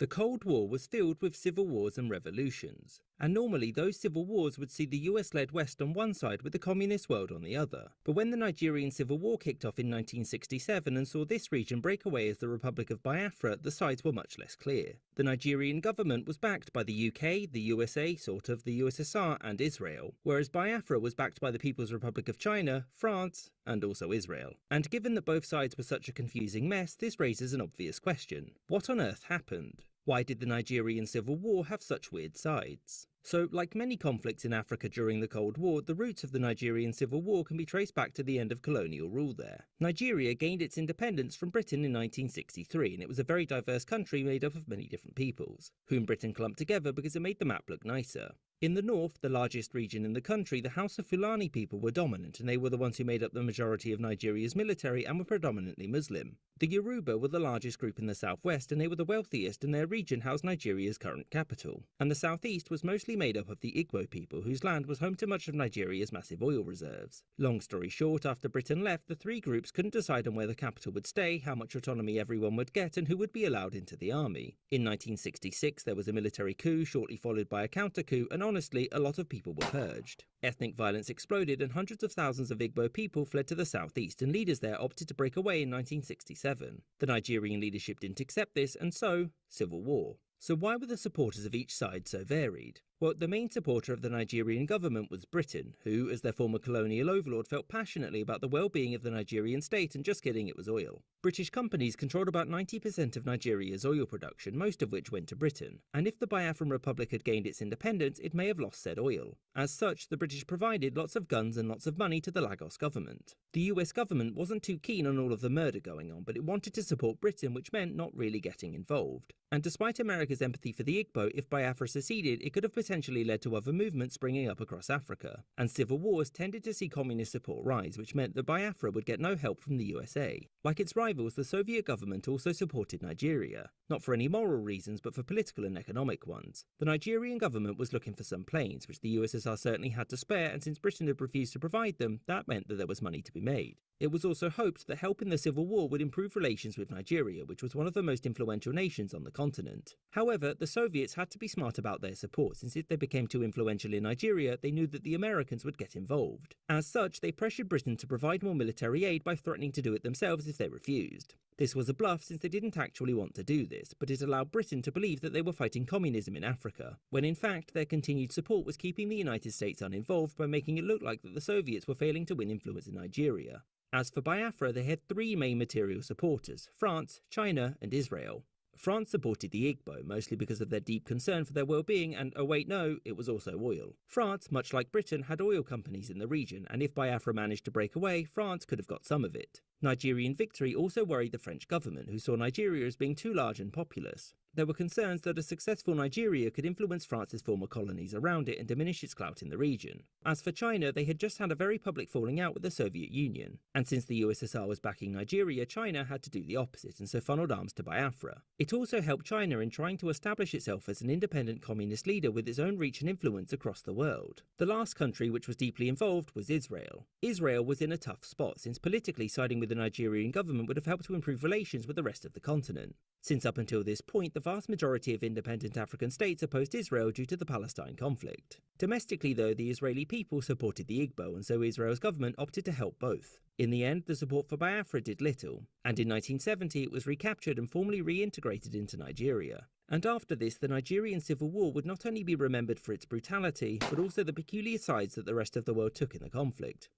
The Cold War was filled with civil wars and revolutions, and normally those civil wars would see the US-led West on one side with the communist world on the other. But when the Nigerian Civil War kicked off in 1967 and saw this region break away as the Republic of Biafra, the sides were much less clear. The Nigerian government was backed by the UK, the USA, sort of, the USSR and Israel, whereas Biafra was backed by the People's Republic of China, France, and also Israel. And given that both sides were such a confusing mess, this raises an obvious question. What on earth happened? Why did the Nigerian Civil War have such weird sides? So, like many conflicts in Africa during the Cold War, the roots of the Nigerian Civil War can be traced back to the end of colonial rule there. Nigeria gained its independence from Britain in 1963, and it was a very diverse country made up of many different peoples, whom Britain clumped together because it made the map look nicer. In the north, the largest region in the country, the House of Fulani people were dominant, and they were the ones who made up the majority of Nigeria's military and were predominantly Muslim. The Yoruba were the largest group in the southwest, and they were the wealthiest, and their region housed Nigeria's current capital. And the southeast was mostly made up of the Igbo people, whose land was home to much of Nigeria's massive oil reserves. Long story short, after Britain left, the three groups couldn't decide on where the capital would stay, how much autonomy everyone would get, and who would be allowed into the army. In 1966, there was a military coup, shortly followed by a counter-coup, and honestly, a lot of people were purged. Ethnic violence exploded and hundreds of thousands of Igbo people fled to the southeast, and leaders there opted to break away in 1967. The Nigerian leadership didn't accept this, and so, civil war. So why were the supporters of each side so varied? Well, the main supporter of the Nigerian government was Britain, who, as their former colonial overlord, felt passionately about the well-being of the Nigerian state, and just kidding, it was oil. British companies controlled about 90% of Nigeria's oil production, most of which went to Britain, and if the Biafran Republic had gained its independence, it may have lost said oil. As such, the British provided lots of guns and lots of money to the Lagos government. The US government wasn't too keen on all of the murder going on, but it wanted to support Britain, which meant not really getting involved. And despite America's empathy for the Igbo, if Biafra seceded, it could have potentially led to other movements springing up across Africa. And civil wars tended to see communist support rise, which meant that Biafra would get no help from the USA. Like its rivals, the Soviet government also supported Nigeria. Not for any moral reasons, but for political and economic ones. The Nigerian government was looking for some planes, which the USSR certainly had to spare, and since Britain had refused to provide them, that meant that there was money to be made. It was also hoped that help in the civil war would improve relations with Nigeria, which was one of the most influential nations on the continent. However, the Soviets had to be smart about their support, since if they became too influential in Nigeria, they knew that the Americans would get involved. As such, they pressured Britain to provide more military aid by threatening to do it themselves if they refused. This was a bluff since they didn't actually want to do this, but it allowed Britain to believe that they were fighting communism in Africa, when in fact their continued support was keeping the United States uninvolved by making it look like that the Soviets were failing to win influence in Nigeria. As for Biafra, they had three main material supporters: France, China, and Israel. France supported the Igbo, mostly because of their deep concern for their well-being, and oh wait, no, it was also oil. France, much like Britain, had oil companies in the region, and if Biafra managed to break away, France could have got some of it. Nigerian victory also worried the French government, who saw Nigeria as being too large and populous. There were concerns that a successful Nigeria could influence France's former colonies around it and diminish its clout in the region. As for China, they had just had a very public falling out with the Soviet Union, and since the USSR was backing Nigeria, China had to do the opposite and so funneled arms to Biafra. It also helped China in trying to establish itself as an independent communist leader with its own reach and influence across the world. The last country which was deeply involved was Israel. Israel was in a tough spot, since politically siding with the Nigerian government would have helped to improve relations with the rest of the continent. Since up until this point, the vast majority of independent African states opposed Israel due to the Palestine conflict. Domestically though, the Israeli people supported the Igbo, and so Israel's government opted to help both. In the end, the support for Biafra did little, and in 1970 it was recaptured and formally reintegrated into Nigeria. And after this, the Nigerian Civil War would not only be remembered for its brutality, but also the peculiar sides that the rest of the world took in the conflict.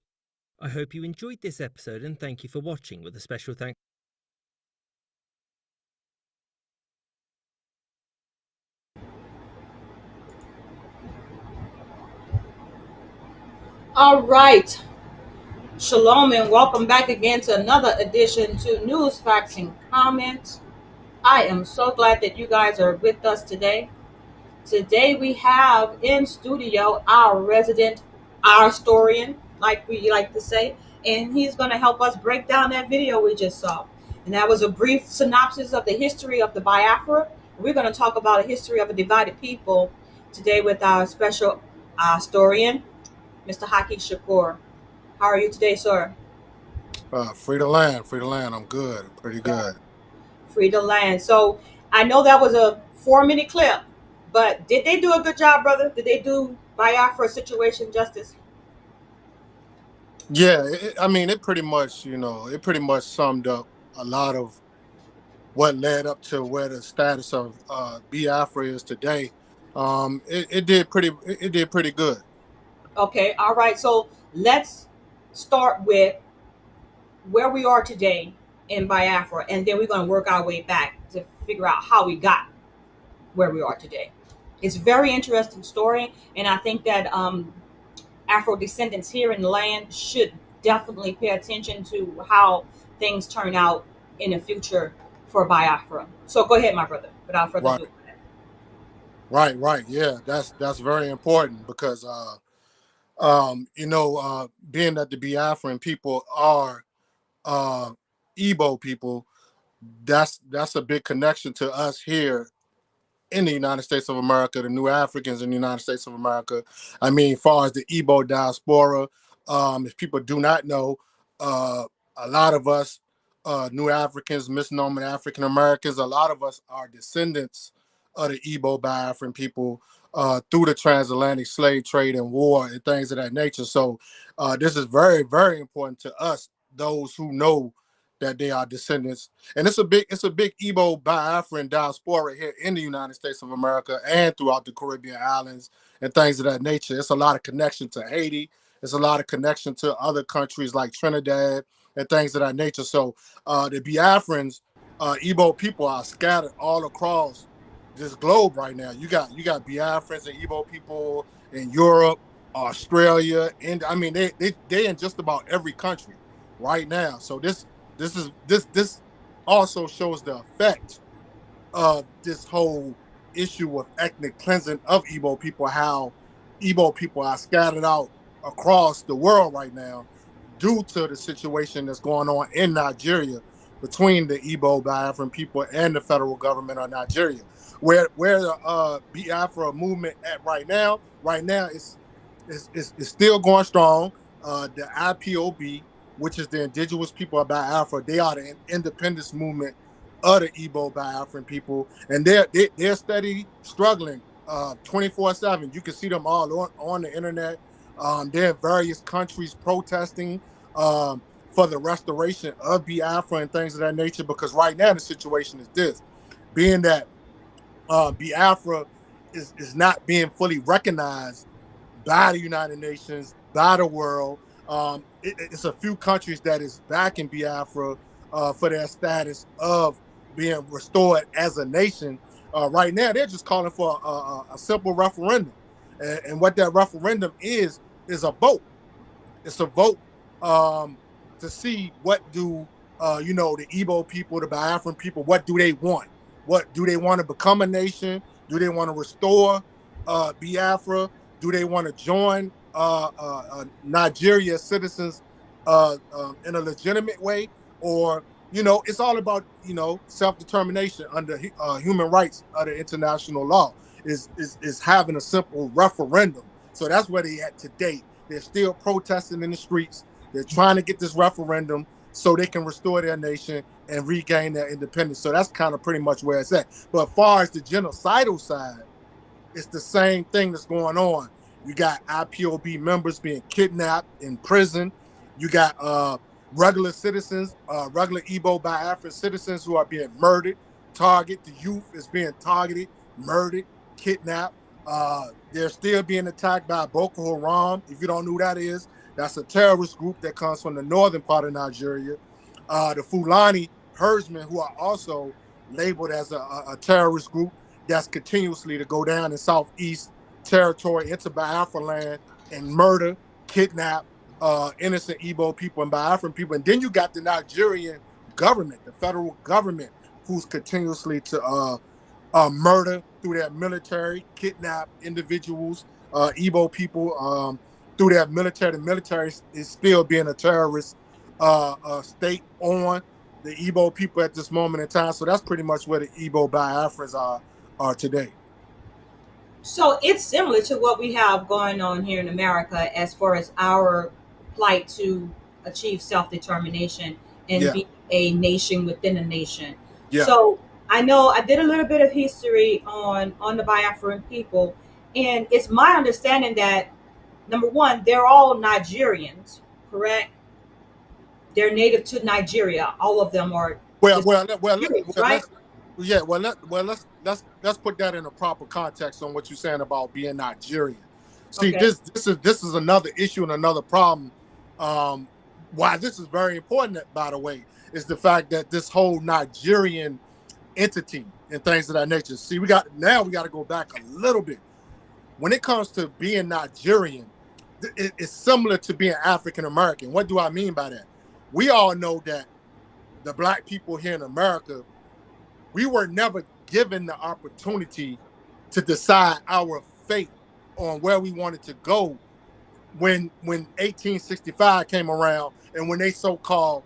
I hope you enjoyed this episode, and thank you for watching, with a special thanks. All right. Shalom and welcome back again to another edition to News, Facts, and Comments. I am so glad that you guys are with us today. Today we have in studio our resident, our historian, like we like to say, and he's going to help us break down that video we just saw. And that was a brief synopsis of the history of the Biafra. We're going to talk about a history of a divided people today with our special historian, Mr. Haki Shakur. How are you today, sir? Free to land. I'm good. Pretty good. Free to land. So I know that was a 4-minute clip. But did they do a good job, brother? Did they do Biafra situation justice? Yeah, I mean, it pretty much, it pretty much summed up a lot of what led up to where the status of Biafra is today. It did pretty good. Okay, all right. So let's start with where we are today in Biafra, and then we're going to work our way back to figure out how we got where we are today. It's a very interesting story, and I think that Afro descendants here in the land should definitely pay attention to how things turn out in the future for Biafra. So go ahead, my brother, without further Right, ado. right. Yeah, that's very important because being that the Biafran people are uh Igbo people, that's a big connection to us here in the United States of America, the New Africans in the United States of America. I mean, as far as the Igbo diaspora, if people do not know, uh, a lot of us, New Africans, misnomer African Americans, a lot of us are descendants of the Igbo Biafran people through the transatlantic slave trade and war and things of that nature. So this is very, very important to us, those who know that they are descendants, and it's a big Igbo Biafran diaspora here in the United States of America and throughout the Caribbean islands and things of that nature. It's a lot of connection to Haiti. It's a lot of connection to other countries like Trinidad and things of that nature. So the Biafrans, Igbo people are scattered all across this globe right now. You got Biafrans and Igbo people in Europe, Australia, and I mean they in just about every country right now. So this also shows the effect of this whole issue of ethnic cleansing of Igbo people, how Igbo people are scattered out across the world right now due to the situation that's going on in Nigeria between the Igbo Biafran people and the federal government of Nigeria. Where the Biafra movement at right now? Right now, it's still going strong. The IPOB, which is the Indigenous People of Biafra, they are the independence movement of the Igbo Biafran people, and they're steady struggling 24/7. You can see them all on the internet. They're in various countries protesting for the restoration of Biafra and things of that nature. Because right now the situation is this: being that Biafra is not being fully recognized by the United Nations, by the world. It's a few countries that is backing Biafra for their status of being restored as a nation. Right now, they're just calling for a simple referendum, and what that referendum is a vote. It's a vote to see what do the Igbo people, the Biafran people, what do they want? What do they want to become a nation? Do they want to restore Biafra? Do they want to join Nigeria citizens in a legitimate way? Or it's all about self-determination under human rights under international law. Is having a simple referendum. So that's where they at today. They're still protesting in the streets. They're trying to get this referendum so they can restore their nation and regain their independence. So that's kind of pretty much where it's at. But as far as the genocidal side, it's the same thing that's going on. You got IPOB members being kidnapped in prison. You got regular citizens, regular Igbo Biafran citizens who are being murdered. The youth is being targeted, murdered, kidnapped. They're still being attacked by Boko Haram. If you don't know who that is, that's a terrorist group that comes from the northern part of Nigeria. The Fulani herdsmen, who are also labeled as a terrorist group, that's continuously to go down in Southeast territory into Biafra land and murder, kidnap innocent Igbo people and Biafran people. And then you got the Nigerian government, the federal government, who's continuously to murder through their military, kidnap individuals, Igbo people through their military. The military is still being a terrorist state on the Igbo people at this moment in time. So that's pretty much where the Igbo Biafrans are today. So it's similar to what we have going on here in America as far as our plight to achieve self-determination and Yeah. be a nation within a nation. Yeah. So I know I did a little bit of history on the Biafran people, and it's my understanding that number one, they're all Nigerians, correct? They're native to Nigeria. All of them are Well, just well, well, Nigerians, well, right? let's yeah, let's put that in a proper context on what you're saying about being Nigerian. See, Okay. this is another issue and another problem. Why this is very important, by the way, is the fact that this whole Nigerian entity and things of that nature. See, we got to go back a little bit. When it comes to being Nigerian, it's similar to being African American. What do I mean by that? We all know that the black people here in America, we were never given the opportunity to decide our fate on where we wanted to go when 1865 came around and when they so-called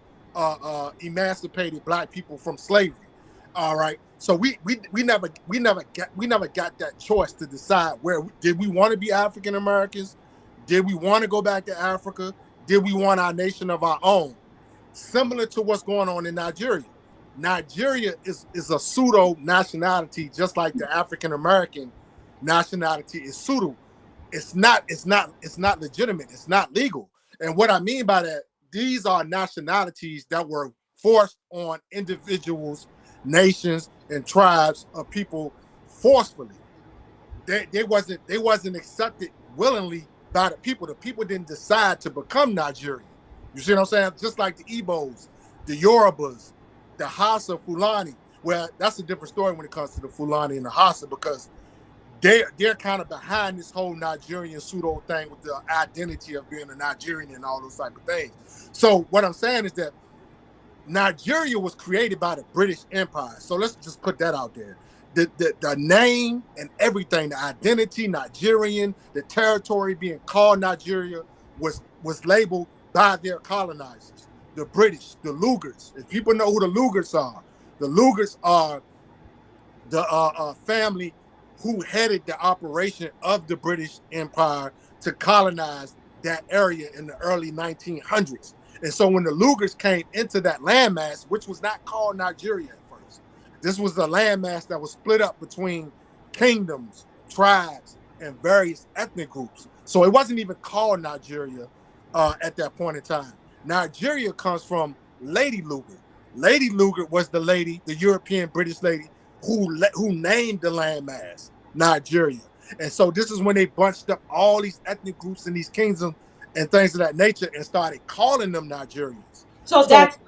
emancipated black people from slavery. All right, so we never got that choice to decide where did we want to be African Americans, did we want to go back to Africa, did we want our nation of our own, similar to what's going on in Nigeria. Nigeria is a pseudo nationality, just like the African American nationality is pseudo. It's not legitimate. It's not legal. And what I mean by that, these are nationalities that were forced on individuals, nations, and tribes of people forcefully. They wasn't accepted willingly by the people. The people didn't decide to become Nigerian. You see what I'm saying? Just like the Igbos, the Yorubas, the Hausa, Fulani. Well, that's a different story when it comes to the Fulani and the Hausa, because they're kind of behind this whole Nigerian pseudo thing with the identity of being a Nigerian and all those type of things. So what I'm saying is that Nigeria was created by the British Empire. So let's just put that out there. The name and everything, the identity, Nigerian, the territory being called Nigeria was labeled by their colonizers, the British, the Lugars. If people know who the Lugars are the family who headed the operation of the British Empire to colonize that area in the early 1900s. And so when the Lugars came into that landmass, which was not called Nigeria at first, this was a landmass that was split up between kingdoms, tribes, and various ethnic groups. So it wasn't even called Nigeria at that point in time. Nigeria comes from Lady Lugar. Lady Lugar was the lady, the European British lady, who named the landmass Nigeria. And so this is when they bunched up all these ethnic groups in these kingdoms and things of that nature and started calling them Nigerians. So So that's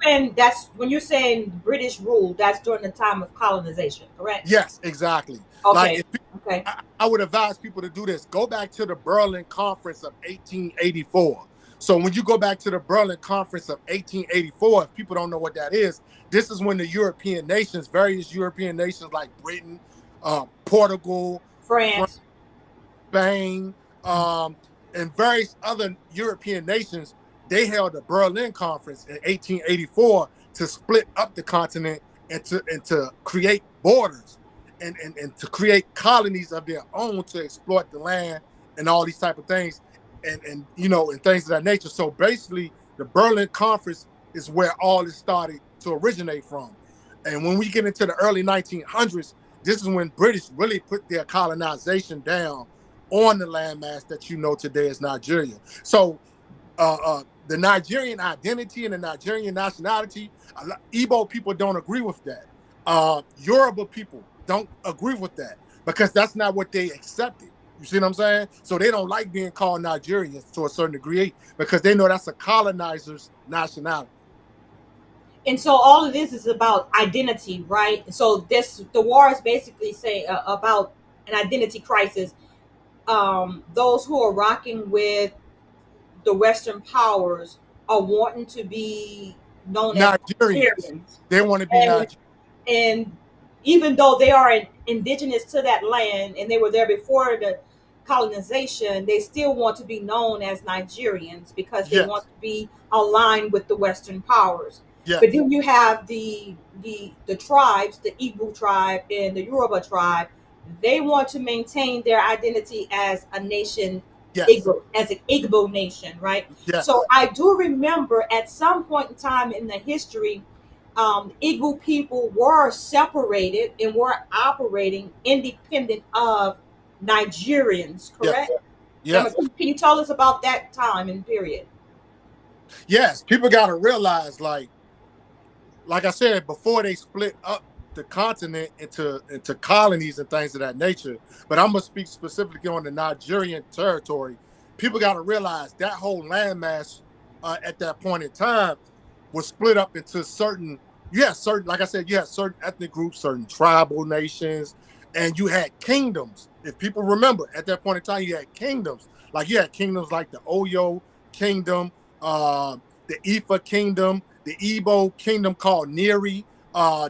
when you're saying British rule, that's during the time of colonization, correct? yes, exactly. Like Okay. if Okay. I would advise people to do this. Go back to the Berlin Conference of 1884. So when you go back to the Berlin Conference of 1884, if people don't know what that is, this is when the European nations, various European nations like Britain, Portugal, France, France. Spain, and various other European nations, they held a Berlin Conference in 1884 to split up the continent and to create borders and to create colonies of their own to exploit the land and all these type of things and and things of that nature. So basically, the Berlin Conference is where all this started to originate from. And when we get into the early 1900s, this is when British really put their colonization down on the landmass that you know today as Nigeria. So the Nigerian identity and the Nigerian nationality, Igbo people don't agree with that. Yoruba people don't agree with that because that's not what they accepted. You see what I'm saying? So they don't like being called Nigerians to a certain degree because they know that's a colonizer's nationality. And so all of this is about identity, right? So the war is basically say about an identity crisis. Those who are rocking with the Western powers are wanting to be known as Nigerians. Nigerians, They want to be and Nigerians. and even though they are indigenous to that land and they were there before the colonization, they still want to be known as Nigerians because they want Yes. to be aligned with the Western powers. But Yes. then you have the tribes, the Igbo tribe and the Yoruba tribe. They want to maintain their identity as a nation, Yes. Igbo, as an Igbo nation, right? So Yes. I do remember at some point in time in the history, Igbo people were separated and were operating independent of Nigerians, Yes, correct? yes, Can you tell us about that time and period? yes. People got to realize, like I said, before they split up the continent into colonies and things of that nature. But I'm gonna speak specifically on the Nigerian territory. People got to realize that whole landmass at that point in time was split up into certain. You had certain, like I said, you had certain ethnic groups, certain tribal nations, and you had kingdoms. If people remember, at that point in time, you had kingdoms. Like you had kingdoms like the Oyo Kingdom, the Ifa Kingdom, the Igbo Kingdom called Neri.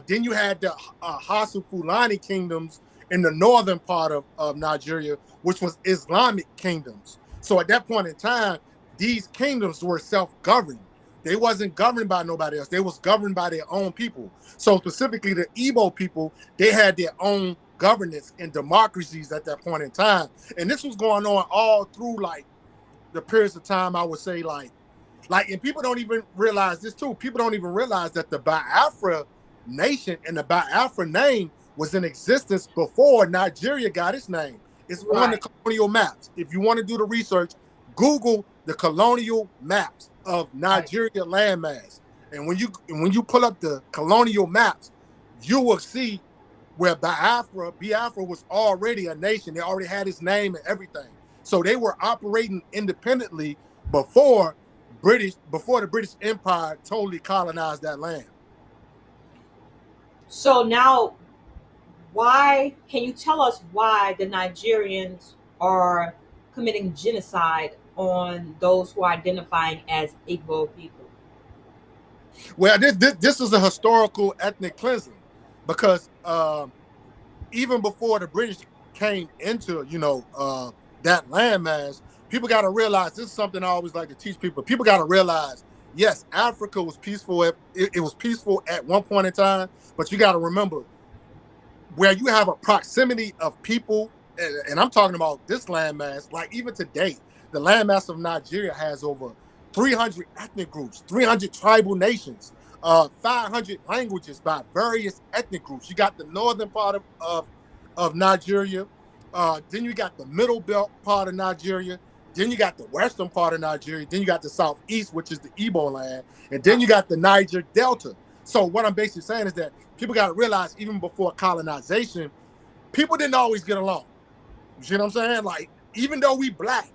Then you had the Hasu Fulani kingdoms in the northern part of Nigeria, which was Islamic kingdoms. So at that point in time, these kingdoms were self-governed. They wasn't governed by nobody else. They was governed by their own people. So specifically the Igbo people, they had their own governance and democracies at that point in time. And this was going on all through like the periods of time, I would say and people don't even realize this too. People don't even realize that the Biafra nation and the Biafra name was in existence before Nigeria got its name. It's on the Right. colonial maps. If you want to do the research, Google the colonial maps of Right. Nigeria landmass. And when you pull up the colonial maps, you will see where Biafra was already a nation. They already had its name and everything. So they were operating independently before the British Empire totally colonized that land. So now, why can you tell us why the Nigerians are committing genocide on those who are identifying as Igbo people? Well, this is a historical ethnic cleansing because even before the British came into that landmass, people got to realize this is something I always like to teach people. People got to realize, yes, Africa was peaceful. It was peaceful at one point in time, but you got to remember where you have a proximity of people, and I'm talking about this landmass. Like even today, the landmass of Nigeria has over 300 ethnic groups, 300 tribal nations, 500 languages by various ethnic groups. You got the northern part of Nigeria, then you got the middle belt part of Nigeria, then you got the western part of Nigeria, then you got the southeast, which is the Igbo land, and then you got the Niger Delta. So what I'm basically saying is that people got to realize even before colonization, people didn't always get along. You see what I'm saying? Like, even though we black,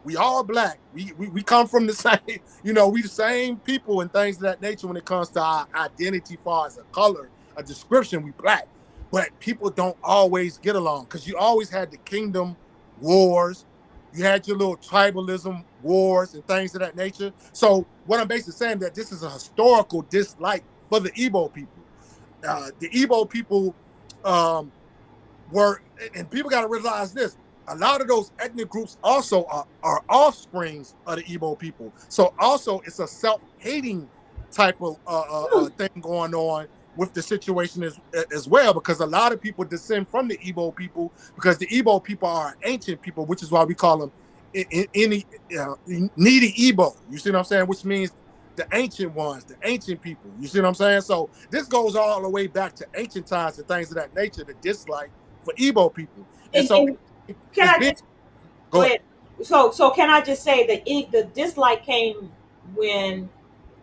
we all black. We come from the same, we the same people and things of that nature when it comes to our identity far as a color, a description, we black. But people don't always get along because you always had the kingdom wars. You had your little tribalism wars and things of that nature. So what I'm basically saying that this is a historical dislike for the Igbo people. The Igbo people were, and people got to realize this, a lot of those ethnic groups also are offsprings of the Igbo people. So also it's a self-hating type of thing going on with the situation as well, because a lot of people descend from the Igbo people because the Igbo people are ancient people, which is why we call them needy Igbo. You see what I'm saying? Which means the ancient ones, the ancient people. You see what I'm saying? So this goes all the way back to ancient times and things of that nature, the dislike for Igbo people. And so And can I just go go ahead. ahead? So can I just say that the dislike came when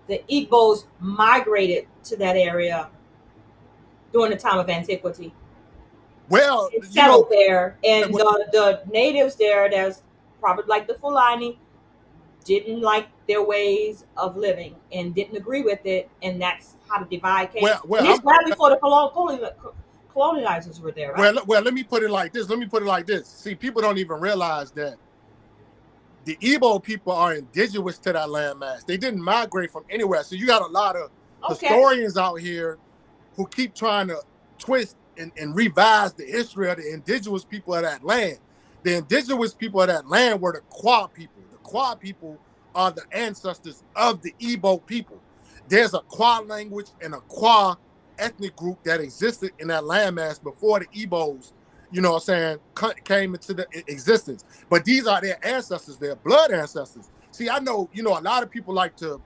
the Igbos migrated to that area during the time of antiquity Well, and settled there, and well, the natives there, that's probably like the Fulani, didn't like their ways of living and didn't agree with it, and that's how the divide came. And it's right before the colonizers were there, right? well, let me put it like this. See, people don't even realize that the Igbo people are indigenous to that landmass. They didn't migrate from anywhere. So you got a lot of historians out here who keep trying to twist and revise the history of the indigenous people of that land. The indigenous people of that land were the Kwa people. The Kwa people are the ancestors of the Igbo people. There's a Kwa language and a Kwa ethnic group that existed in that landmass before the Igbos, came into the existence. But these are their ancestors, their blood ancestors. See, I know, a lot of people like to,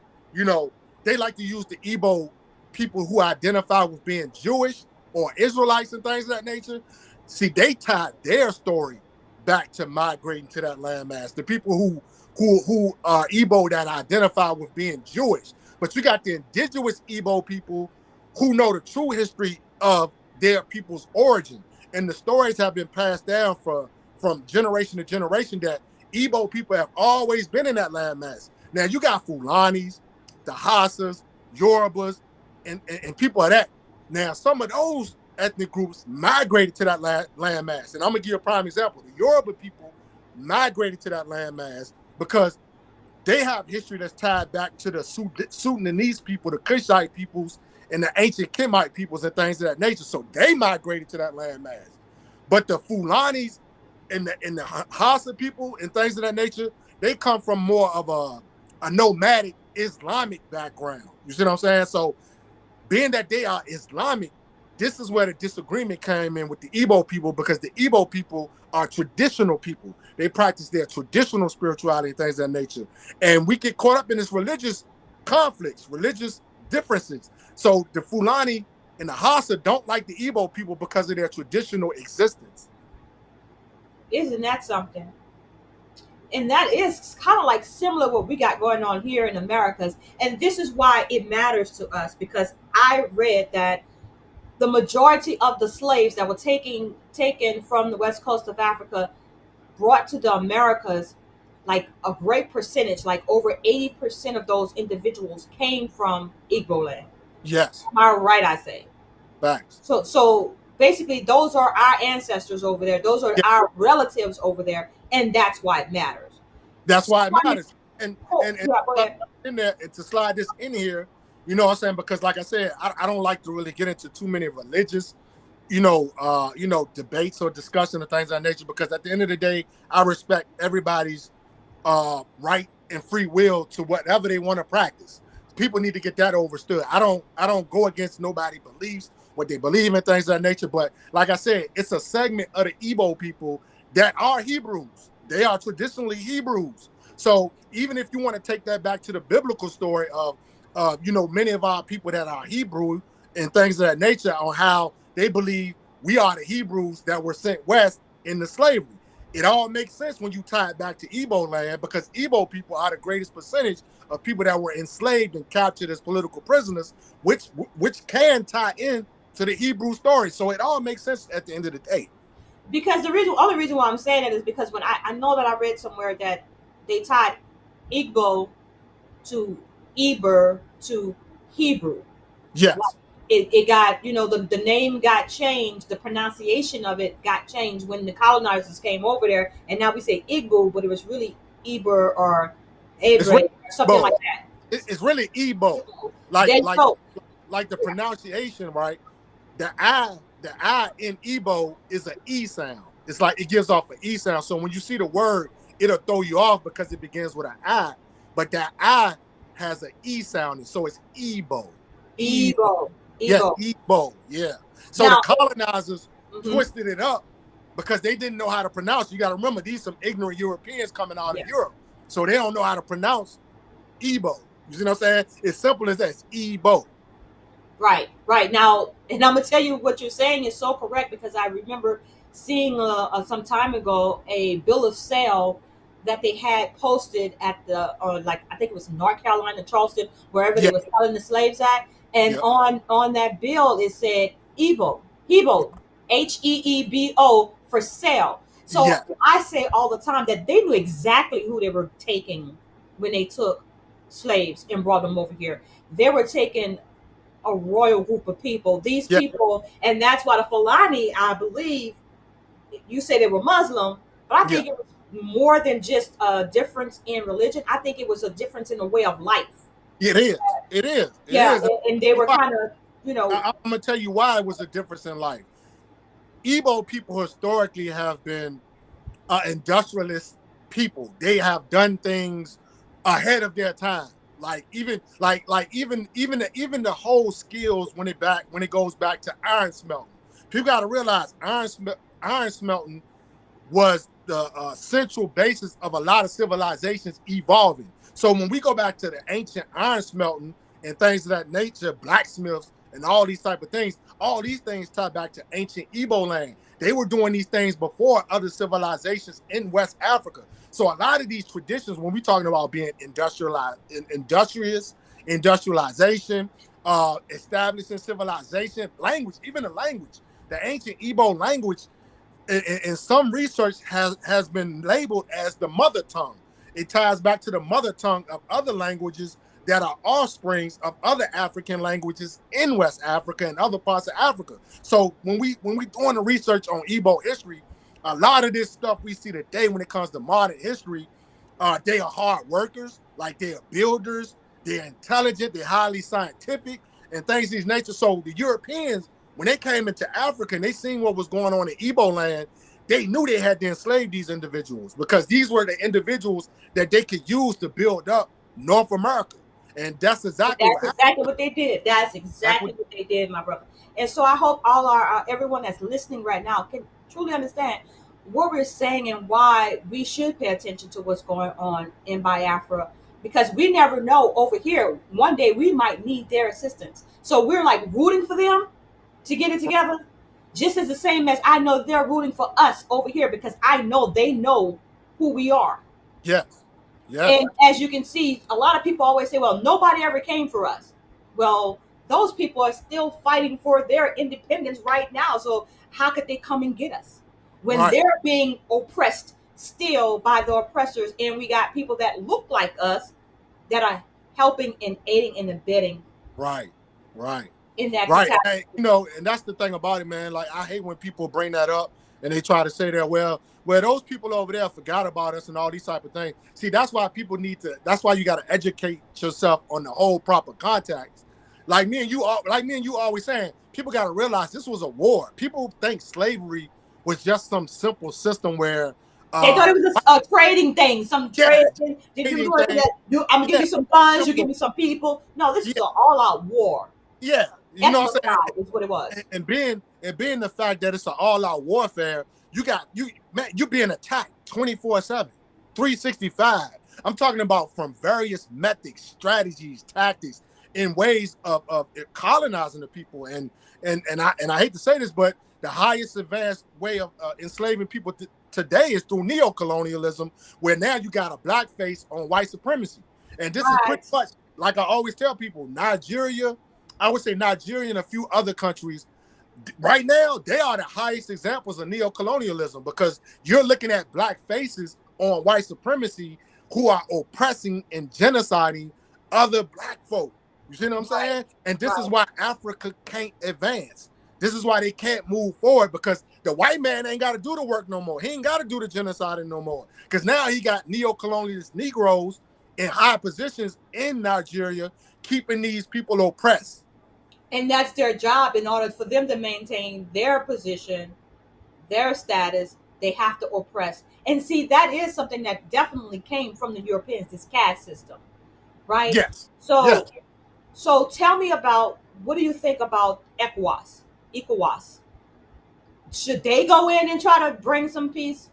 they like to use the Igbo people who identify with being Jewish or Israelites and things of that nature, see, they tied their story back to migrating to that landmass. The people who are Igbo that identify with being Jewish, but you got the indigenous Igbo people who know the true history of their people's origin, and the stories have been passed down from generation to generation that Igbo people have always been in that landmass. Now you got Fulanis, the Hassas, Yorubas, and people of that. Now some of those ethnic groups migrated to that landmass, and I'm gonna give you a prime example. The Yoruba people migrated to that landmass because they have history that's tied back to the Sudanese people, the Kushite peoples, and the ancient Kimite peoples and things of that nature. So they migrated to that landmass. But the Fulanis and the Hausa people and things of that nature, they come from more of a nomadic Islamic background. You see what I'm saying? So being that they are Islamic, this is where the disagreement came in with the Igbo people, because the Igbo people are traditional people. They practice their traditional spirituality and things of that nature. And we get caught up in this religious conflicts, religious differences. So the Fulani and the Hausa don't like the Igbo people because of their traditional existence. Isn't that something? And that is kind of like similar what we got going on here in Americas. And this is why it matters to us, because I read that the majority of the slaves that were taken from the west coast of Africa brought to the Americas, like a great percentage, like over 80% of those individuals came from Igbo land. Yes. Am I right, I say? Facts. So basically those are our ancestors over there. Those are our relatives over there. And that's why it matters. That's why it matters. And yeah, in there, and to slide this in here, you know what I'm saying? Because like I said, I don't like to really get into too many religious, debates or discussion of things of that nature, because at the end of the day, I respect everybody's right and free will to whatever they want to practice. People need to get that understood. I don't go against nobody's beliefs, what they believe in, things of that nature. But like I said, it's a segment of the Igbo people that are Hebrews. They are traditionally Hebrews. So even if you want to take that back to the biblical story of many of our people that are Hebrew and things of that nature, on how they believe we are the Hebrews that were sent west into slavery. It all makes sense when you tie it back to Igbo land, because Igbo people are the greatest percentage of people that were enslaved and captured as political prisoners, which can tie in to the Hebrew story. So it all makes sense at the end of the day. Because the only reason why I'm saying that is because when I know that I read somewhere that they tied Igbo to Eber to Hebrew. Yes. Like it got, the name got changed, the pronunciation of it got changed when the colonizers came over there, and now we say Igbo, but it was really Eber or Eber, really something like that. It's really Igbo. Like the pronunciation, right? The I in Igbo is an E sound. It's like it gives off an E sound. So when you see the word, it'll throw you off because it begins with an I. But that I has an E sound, so it's Igbo. Igbo. Yeah, Igbo. Yeah. So now, the colonizers twisted it up because they didn't know how to pronounce. You got to remember, these some ignorant Europeans coming out of Europe, so they don't know how to pronounce Igbo. You see what I'm saying? It's simple as that. It's Igbo. Right. Now, and I'm gonna tell you what you're saying is so correct, because I remember seeing some time ago a bill of sale that they had posted at I think it was North Carolina, Charleston, wherever they were selling the slaves at, and on that bill it said Hebo, Heebo, for sale. So I say all the time that they knew exactly who they were taking when they took slaves and brought them over here. They were taking a royal group of people. These people, and that's why the Fulani, I believe, you say they were Muslim, but I think it was more than just a difference in religion. I think it was a difference in the way of life. It is. And they were kind of, I'm gonna tell you why it was a difference in life. Igbo people historically have been industrialist people. They have done things ahead of their time. Even the whole skills when it goes back to iron smelting. People got to realize iron smelting was the central basis of a lot of civilizations evolving. So when we go back to the ancient iron smelting and things of that nature, blacksmiths and all these type of things. All these things tie back to ancient Igbo land. They were doing these things before other civilizations in West Africa. So a lot of these traditions, when we're talking about being industrialization, establishing civilization, language, even the language, the ancient Igbo language, in some research has been labeled as the mother tongue. It ties back to the mother tongue of other languages that are offsprings of other African languages in West Africa and other parts of Africa. So when we doing the research on Igbo history, a lot of this stuff we see today when it comes to modern history, they are hard workers, like they are builders, they're intelligent, they're highly scientific, and things of these nature. So the Europeans, when they came into Africa and they seen what was going on in Igbo land, they knew they had to enslave these individuals because these were the individuals that they could use to build up North America. And that's exactly what they did. That's exactly what they did, my brother. And so I hope all our everyone that's listening right now can truly understand what we're saying and why we should pay attention to what's going on in Biafra, because we never know over here. One day we might need their assistance. So we're like rooting for them to get it together, just as the same as I know they're rooting for us over here because I know they know who we are. Yes. Yes. And as you can see, a lot of people always say, well, nobody ever came for us. Well, those people are still fighting for their independence right now. So how could they come and get us when they're being oppressed still by the oppressors? And we got people that look like us that are helping and aiding and abetting. Right. In that and, and that's the thing about it, man. Like, I hate when people bring that up and they try to say that, well, those people over there forgot about us and all these type of things. See, that's why people that's why you got to educate yourself on the whole proper context. Like me and you always saying, people got to realize this was a war. People think slavery was just some simple system where they thought it was a trading thing, some trading thing. I'm gonna give you some guns, you give me some people. No, this is an all-out war. Yeah, you know what I'm saying? Is what it was. And being the fact that it's an all-out warfare, you're being attacked 24/7, 365. I'm talking about from various methods, strategies, tactics, in ways of colonizing the people. And I hate to say this, but the highest advanced way of enslaving people today is through neo-colonialism, where now you got a black face on white supremacy. And this is pretty much, like I always tell people, Nigeria, I would say Nigeria and a few other countries, right now, they are the highest examples of neo-colonialism because you're looking at black faces on white supremacy who are oppressing and genociding other black folk. You see what I'm saying? And this is why Africa can't advance. This is why they can't move forward, because the white man ain't got to do the work no more. He ain't got to do the genociding no more, because now he got neo-colonialist Negroes in high positions in Nigeria, keeping these people oppressed. And that's their job. In order for them to maintain their position, their status, they have to oppress. And see, that is something that definitely came from the Europeans, this caste system, right? Yes. So tell me about, what do you think about ECOWAS? Should they go in and try to bring some peace?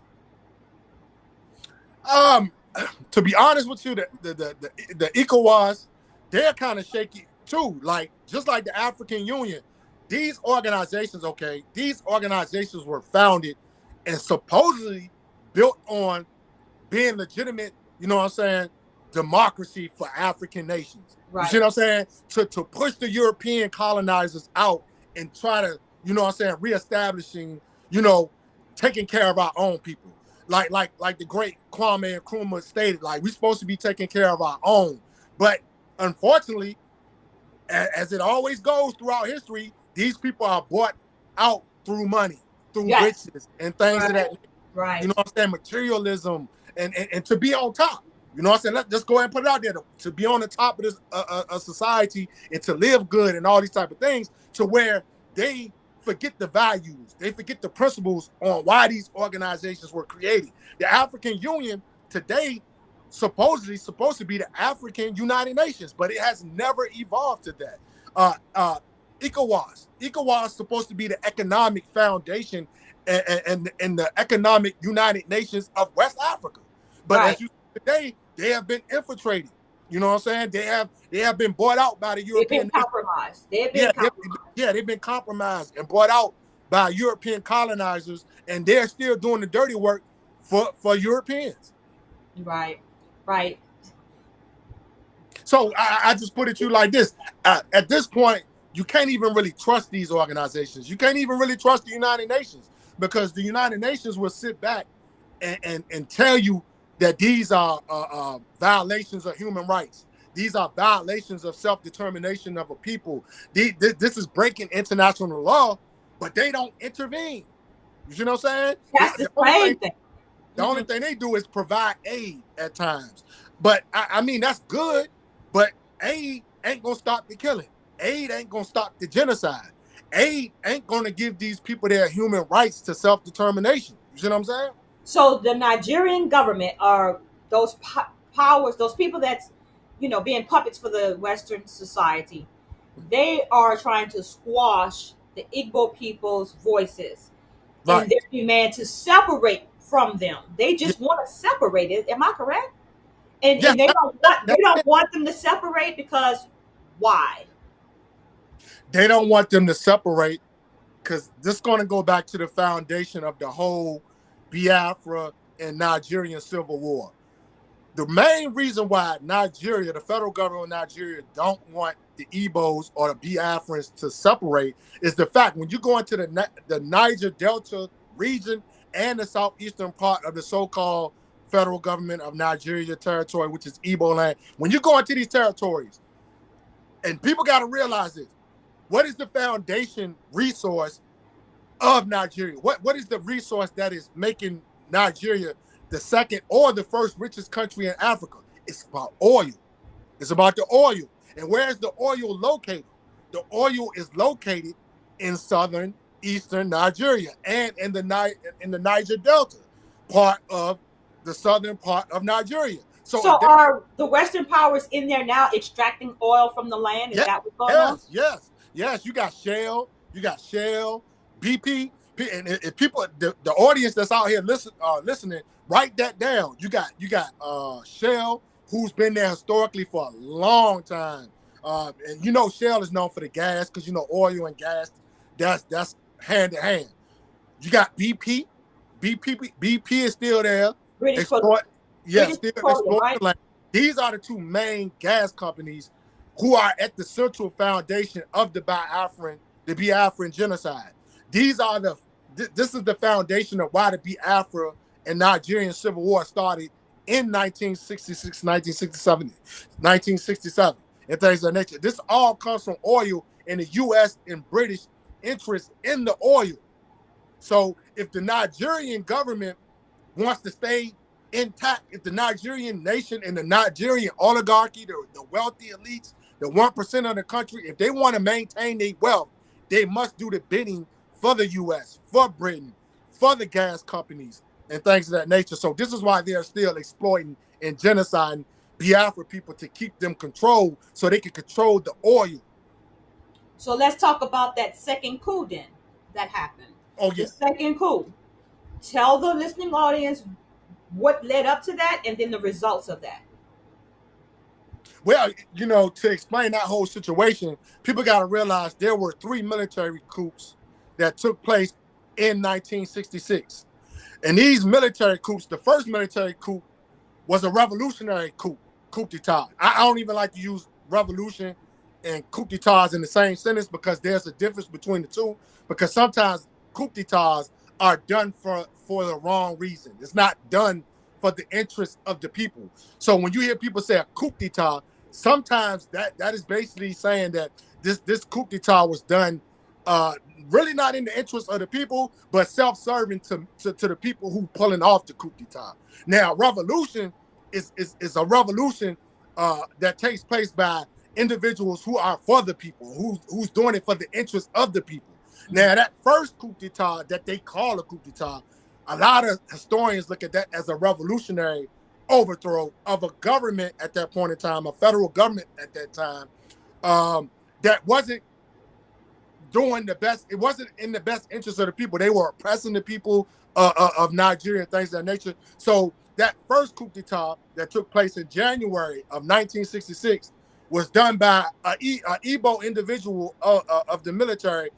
To be honest with you, the ECOWAS, they're kind of shaky too. Like, just like the African Union, these organizations were founded and supposedly built on being legitimate, you know what I'm saying, democracy for African nations. You see what I'm saying? To push the European colonizers out and try to, you know what I'm saying, reestablishing, taking care of our own people. Like the great Kwame Nkrumah stated, like, we're supposed to be taking care of our own. But unfortunately, as it always goes throughout history, these people are bought out through money, through riches and things of that. You know what I'm saying? Materialism and to be on top. You know what I'm saying? Let's just go ahead and put it out there to be on the top of this society and to live good and all these type of things, to where they forget the values, they forget the principles on why these organizations were created. The African Union today supposedly supposed to be the African United Nations, but it has never evolved to that. ECOWAS supposed to be the economic foundation and the economic United Nations of West Africa. But as you see today, they have been infiltrated You know what I'm saying? They have been bought out by the They've been European nation. compromised. They've been compromised. They've been compromised and bought out by European colonizers, and they're still doing the dirty work for Europeans. Right. Right. So I just put it to you like this. At this point, you can't even really trust these organizations. You can't even really trust the United Nations, because the United Nations will sit back and tell you that these are violations of human rights. These are violations of self-determination of a people. This is breaking international law, but they don't intervene. You see what I'm saying? That's the same thing. The only thing they do is provide aid at times. But I mean, that's good, but aid ain't gonna stop the killing. Aid ain't gonna stop the genocide. Aid ain't gonna give these people their human rights to self-determination. You see what I'm saying? So the Nigerian government are those powers, those people that's, being puppets for the Western society. They are trying to squash the Igbo people's voices Right. in their demand to separate from them. They just want to separate it. Am I correct? And they don't want them to separate because why? They don't want them to separate because this is going to go back to the foundation of the whole Biafra and Nigerian civil war. The main reason why Nigeria, the federal government of Nigeria, don't want the Igbos or the Biafrans to separate is the fact when you go into the Niger Delta region and the southeastern part of the so-called federal government of Nigeria territory, which is Igbo land, when you go into these territories, and people got to realize this, what is the foundation resource of Nigeria? What is the resource that is making Nigeria the second or the first richest country in Africa? It's about oil. It's about the oil. And where is the oil located? The oil is located in southern eastern Nigeria and in the Niger Delta part of the southern part of Nigeria. So are the Western powers in there now extracting oil from the land? Is that what's going on? Yes. You got Shell, BP, and if people, the audience that's out here listening, write that down. You got Shell, who's been there historically for a long time, and Shell is known for the gas because oil and gas, that's hand in hand. You got BP is still there. Right? These are the two main gas companies who are at the central foundation of the Biafran genocide. This is the foundation of why the Biafra and Nigerian civil war started in 1966, 1967, and things of that nature. This all comes from oil and the U.S. and British interest in the oil. So if the Nigerian government wants to stay intact, if the Nigerian nation and the Nigerian oligarchy, the wealthy elites, the 1% of the country, if they want to maintain their wealth, they must do the bidding for the U.S., for Britain, for the gas companies, and things of that nature. So this is why they're still exploiting and genociding Biafra people to keep them controlled so they can control the oil. So let's talk about that second coup then that happened. Oh, yeah. The second coup. Tell the listening audience what led up to that and then the results of that. Well, to explain that whole situation, people got to realize there were 3 military coups that took place in 1966. And these military coups, the first military coup was a revolutionary coup d'etat. I don't even like to use revolution and coup d'etats in the same sentence because there's a difference between the two, because sometimes coup d'etats are done for the wrong reason. It's not done for the interest of the people. So when you hear people say a coup d'etat, sometimes that is basically saying that this coup d'etat was done really not in the interest of the people, but self-serving to the people who pulling off the coup d'etat. Now, revolution is a revolution that takes place by individuals who are for the people, who's doing it for the interest of the people. Now, that first coup d'etat that they call a coup d'etat, a lot of historians look at that as a revolutionary overthrow of a government at that point in time, a federal government at that time, that wasn't doing the best. It wasn't in the best interest of the people. They were oppressing the people of Nigeria and things of that nature. So that first coup d'etat that took place in January of 1966 was done by a Igbo individual of the military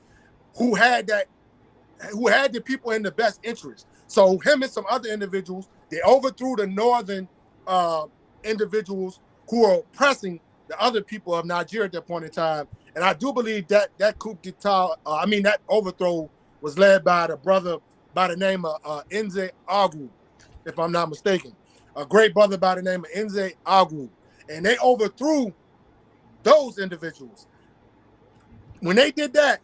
who had the people in the best interest. So him and some other individuals, they overthrew the northern individuals who were oppressing the other people of Nigeria at that point in time. And I do believe that coup d'etat, that overthrow was led by the brother by the name of Nze Agwu, if I'm not mistaken. A great brother by the name of Nze Agwu. And they overthrew those individuals. When they did that,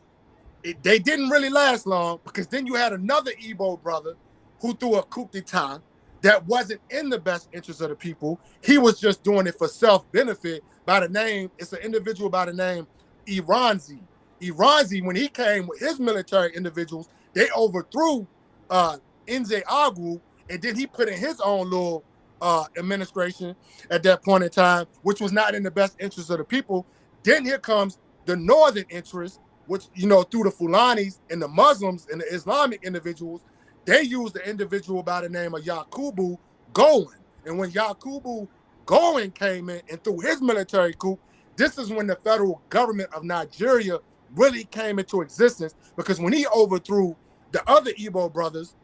they didn't really last long, because then you had another Igbo brother who threw a coup d'etat that wasn't in the best interest of the people. He was just doing it for self-benefit. It's an individual by the name Iranzi. Iranzi, when he came with his military individuals, they overthrew Nze Agwu, and then he put in his own little administration at that point in time, which was not in the best interest of the people. Then here comes the northern interest, which, through the Fulanis and the Muslims and the Islamic individuals, they used the individual by the name of Yakubu Gowon. And when Yakubu Gowon came in and threw his military coup, this is when the federal government of Nigeria really came into existence, because when he overthrew the other Igbo brothers,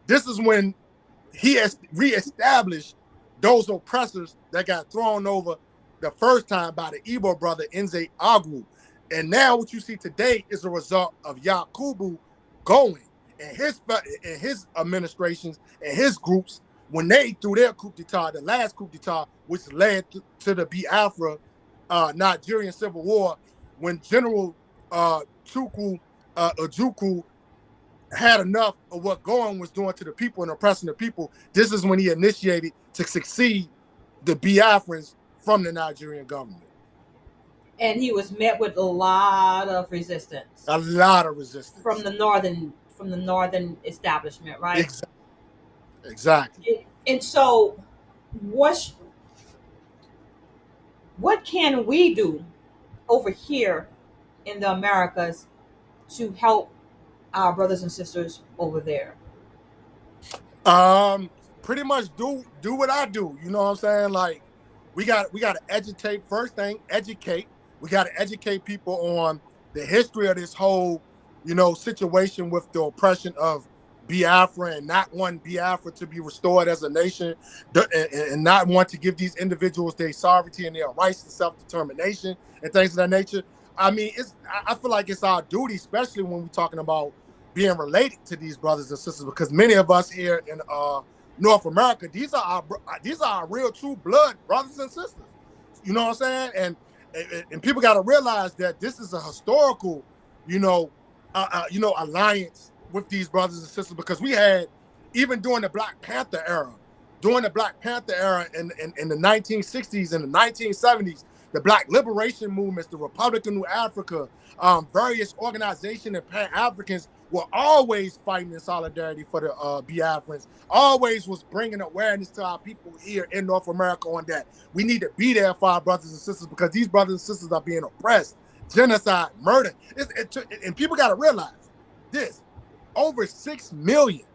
this is when he has reestablished those oppressors that got thrown over the first time by the Igbo brother Nze Agwu. And now what you see today is a result of Yakubu Gowon and his administrations and his groups when they threw their coup d'etat, the last coup d'etat, which led to the Biafra Nigerian Civil War, when General Ikechukwu had enough of what Gowon was doing to the people and oppressing the people. This is when he initiated to succeed the Biafrans from the Nigerian government. And he was met with a lot of resistance. A lot of resistance from the northern establishment, right? Exactly. And so, what can we do over here in the Americas to help our brothers and sisters over there? Pretty much do what I do. You know what I'm saying? Like, we got to educate. First thing, educate. We got to educate people on the history of this whole, situation with the oppression of Biafra, and not want Biafra to be restored as a nation, and not want to give these individuals their sovereignty and their rights to self-determination and things of that nature. I feel like it's our duty, especially when we're talking about being related to these brothers and sisters, because many of us here in North America, these are our real true blood brothers and sisters. You know what I'm saying? And people got to realize that this is a historical, alliance with these brothers and sisters, because we had, even during the Black Panther era in the 1960s and the 1970s, the Black liberation movements, the Republic of New Africa, various organizations and Pan-Africans were always fighting in solidarity for the Biafrans, always was bringing awareness to our people here in North America on that. We need to be there for our brothers and sisters, because these brothers and sisters are being oppressed, genocide, murder. And people got to realize this: over 6 million,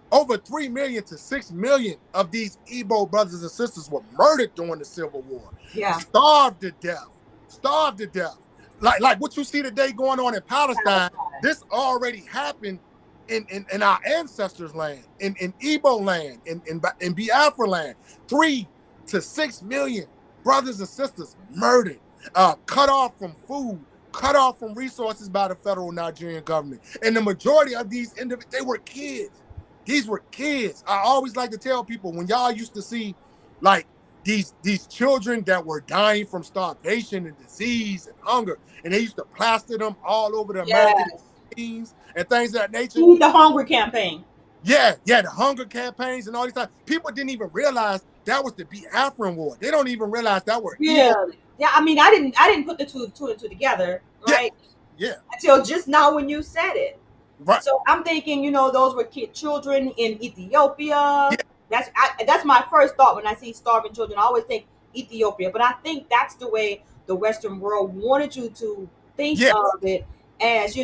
over 3 million to 6 million of these Igbo brothers and sisters were murdered during the Civil War. Yeah. Starved to death. Like what you see today going on in Palestine, this already happened in our ancestors' land, in Igbo land, in Biafra land. 3 to 6 million brothers and sisters murdered, cut off from food, cut off from resources by the federal Nigerian government. And the majority of these individuals, they were kids. These were kids. I always like to tell people, when y'all used to see like these children that were dying from starvation and disease and hunger, and they used to plaster them all over the American scenes and things of that nature. The hunger campaign. Yeah, the hunger campaigns and all these things. People didn't even realize that was the Biafran War. They don't even realize that were evil. Yeah. I mean, I didn't put the two and two together, right? Yeah. Until just now when you said it. Right. So I'm thinking, those were children in Ethiopia. Yeah. That's my first thought when I see starving children. I always think Ethiopia, but I think that's the way the Western world wanted you to think of it, as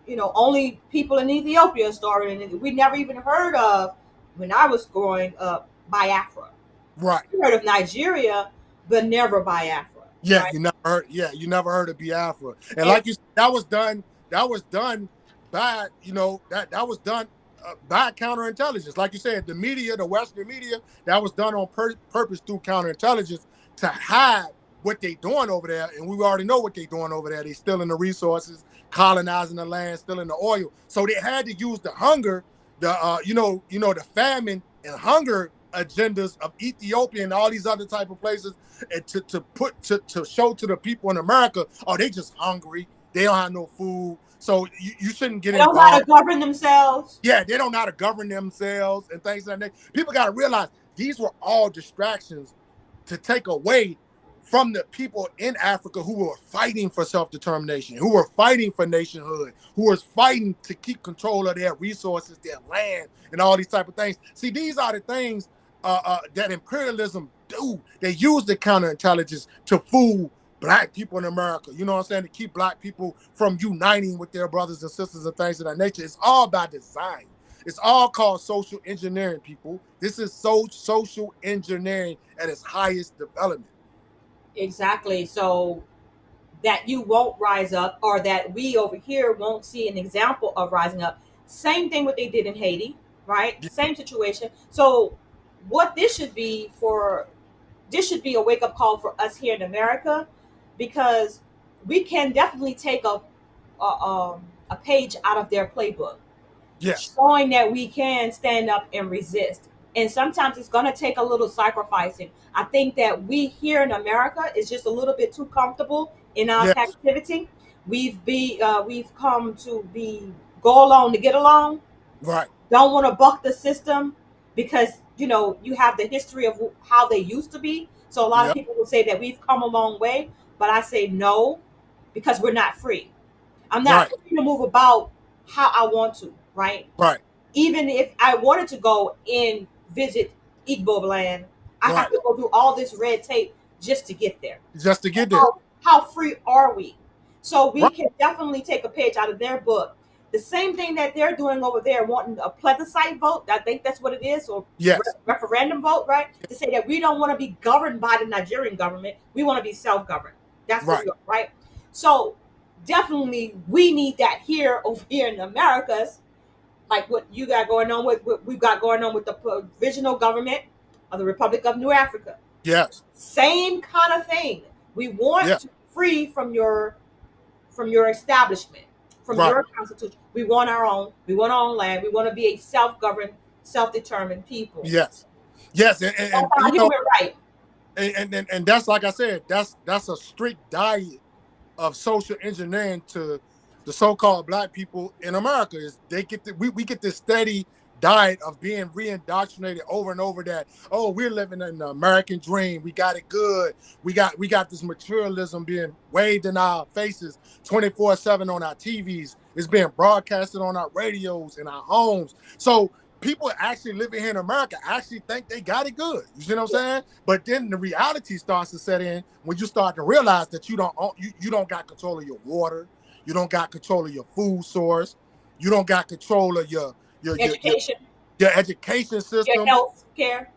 only people in Ethiopia started, and we never even heard of, when I was growing up, Biafra. Right. We heard of Nigeria, but never Biafra. Yeah, Right? you never heard. Yeah, you never heard of Biafra, and And like you said, that was done. That was done by that was done by counterintelligence. Like you said, the media, the Western media, that was done on purpose through counterintelligence to hide what they doing over there, and we already know what they doing over there. They stealing the resources, colonizing the land, stealing the oil. So they had to use the hunger, the famine and hunger agendas of Ethiopia and all these other type of places, and to show to the people in America, oh, they just hungry, they don't have no food, so you shouldn't get they don't know how involved. to govern themselves. Yeah, they don't know how to govern themselves and things like that. People got to realize these were all distractions to take away from the people in Africa who were fighting for self-determination, who were fighting for nationhood, who was fighting to keep control of their resources, their land, and all these type of things. See, these are the things that imperialism do. They use the counterintelligence to fool Black people in America. You know what I'm saying? To keep Black people from uniting with their brothers and sisters and things of that nature. It's all by design. It's all called social engineering, people. This is social engineering at its highest development. Exactly. So that you won't rise up, or that we over here won't see an example of rising up. Same thing what they did in Haiti, right? Yeah. Same situation. So what this should be a wake-up call for us here in America, because we can definitely take a page out of their playbook, Yes. showing that we can stand up and resist. And sometimes it's going to take a little sacrificing. I think that we here in America is just a little bit too comfortable in our Yes. captivity. We've come to be go along to get along. Right. Don't want to buck the system, because you have the history of how they used to be. So a lot of Yep. people will say that we've come a long way, but I say no, because we're not free. I'm not Right. free to move about how I want to, right? Right. Even if I wanted to go and visit Igbo land, I have Right. to go through all this red tape just to get there. Just to get there. How free are we? So we Right. can definitely take a page out of their book. The same thing that they're doing over there, wanting a plebiscite vote. I think that's what it is, or Yes. referendum vote, right? To say that we don't want to be governed by the Nigerian government. We want to be self-governed. That's what Right. we are, right? So definitely we need that here over here in the Americas, like what you got going on with what we've got going on with the provisional government of the Republic of New Africa. Yes. Same kind of thing. We want Yeah. to free from your establishment, from Right. your constitution. We want our own. We want our own land. We want to be a self-governed, self-determined people. Yes. Yes. And, That's and how you you know, went right. and that's, like I said, that's a strict diet of social engineering to the so-called Black people in America. Is they get we get this steady diet of being re-indoctrinated over and over, that, oh, we're living in the American dream, we got it good, we got this materialism being waved in our faces 24/7 on our TVs, it's being broadcasted on our radios in our homes. So people actually living here in America actually think they got it good. You see what I'm saying? But then the reality starts to set in when you start to realize that you don't got control of your water, you don't got control of your food source, you don't got control of your Education, education your system. health care.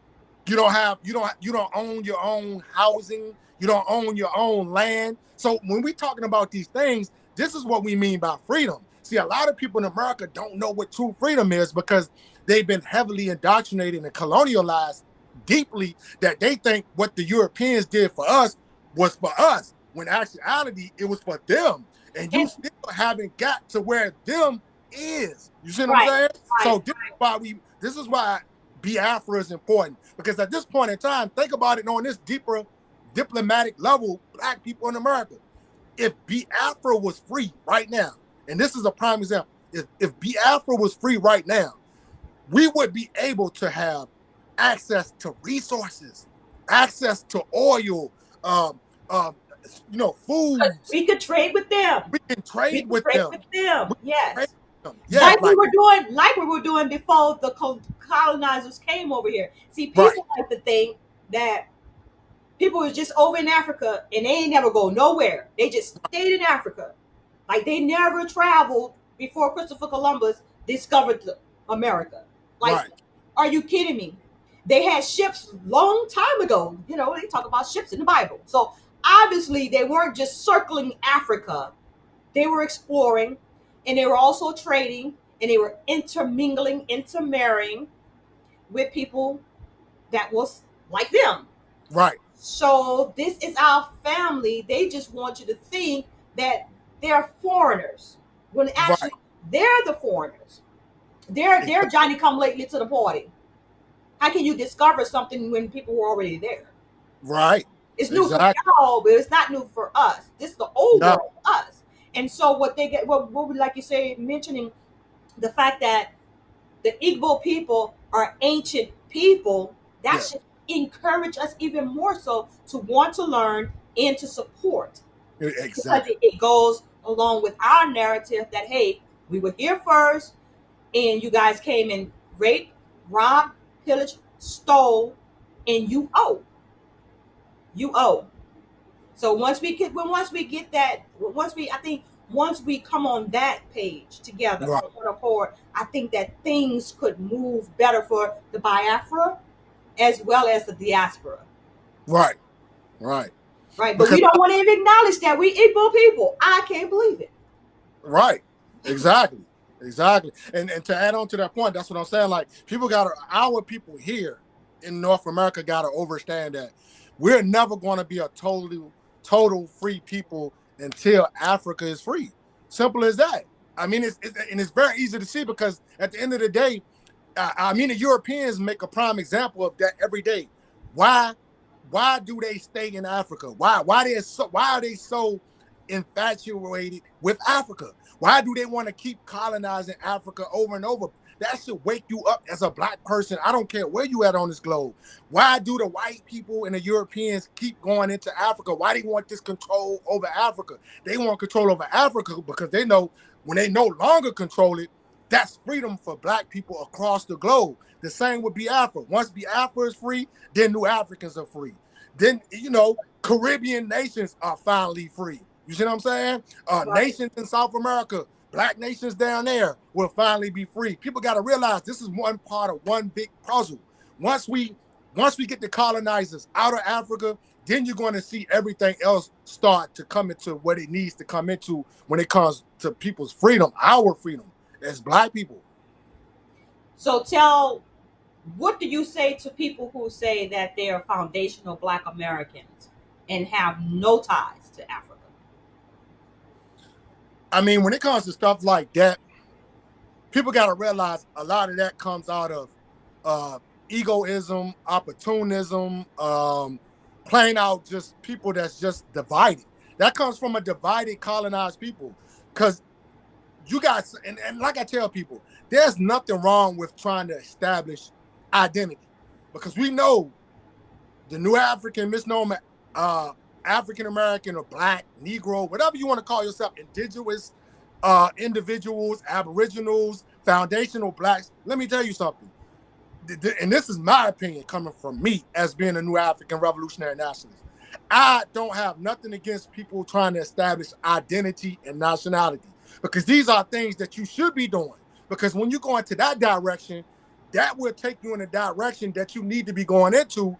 You don't own your own housing, you don't own your own land. So when we're talking about these things, this is what we mean by freedom. See, a lot of people in America don't know what true freedom is, because they've been heavily indoctrinated and colonialized deeply, that they think what the Europeans did for us was for us, when actuality it was for them. And you And still haven't got to where them is. You see what I'm right, saying? right, So this is why Biafra is important, because at this point in time, think about it on this deeper diplomatic level, Black people in America. If Biafra was free right now, and this is a prime example, if Biafra was free right now, we would be able to have access to resources, access to oil, foods. we could trade with them. We can We trade could with trade them. with them. We can trade Yes. with them. Yeah, Like we were doing before the colonizers came over here. See, right. people like to think that people was just over in Africa and they ain't never go nowhere. They just stayed in Africa. Like they never traveled before Christopher Columbus discovered America. Like, Right. are you kidding me? They had ships long time ago. You know, they talk about ships in the Bible. So obviously they weren't just circling Africa. They were exploring, and they were also trading, and they were intermingling, intermarrying with people that was like them. Right. So this is our family. They just want you to think that they're foreigners when actually Right. they're the foreigners. They're Johnny come lately to the party. How can you discover something when people were already there? Right. It's new for Exactly. y'all, but it's not new for us. This is the old No. world for us. And so what they get, what we like you say, mentioning the fact that the Igbo people are ancient people, that Yeah. should encourage us even more so to want to learn and to support, because Exactly. it goes along with our narrative that, hey, we were here first and you guys came and raped, robbed, pillaged, stole, and you owe. So once we get that, once we come on that page together Right. on one accord, I think that things could move better for the Biafra as well as the diaspora. Right. Right. Right. But Because we don't want to even acknowledge that we Igbo people. I can't believe it. right. Exactly. Exactly. And to add on to that point, that's what I'm saying. Like people gotta our people here in North America gotta understand that we're never gonna be a total free people until Africa is free. Simple as that. I mean, it's very easy to see because at the end of the day, I mean, the Europeans make a prime example of that every day. Why? Why do they stay in Africa? Why are they so infatuated with Africa? Why do they want to keep colonizing Africa over and over? That should wake you up as a black person. I don't care where you at on this globe. Why do the white people and the Europeans keep going into Africa? Why do they want this control over Africa? They want control over Africa because they know when they no longer control it, that's freedom for black people across the globe. The same with Biafra. Once Biafra is free, then New Africans are free. Then, Caribbean nations are finally free. You see what I'm saying? Right. Nations in South America, black nations down there will finally be free. People got to realize this is one part of one big puzzle. Once we get the colonizers out of Africa, then you're going to see everything else start to come into what it needs to come into when it comes to people's freedom, our freedom as black people. So what do you say to people who say that they are foundational Black Americans and have no ties to Africa? I mean, when it comes to stuff like that, people got to realize a lot of that comes out of egoism, opportunism, playing out just people that's just divided. That comes from a divided, colonized people. Because you guys, and like I tell people, there's nothing wrong with trying to establish identity. Because we know the New African misnomer, African American or Black, Negro, whatever you want to call yourself, indigenous individuals, aboriginals, foundational Blacks. Let me tell you something. And this is my opinion coming from me as being a New African Revolutionary Nationalist. I don't have nothing against people trying to establish identity and nationality because these are things that you should be doing. Because when you go into that direction, that will take you in a direction that you need to be going into,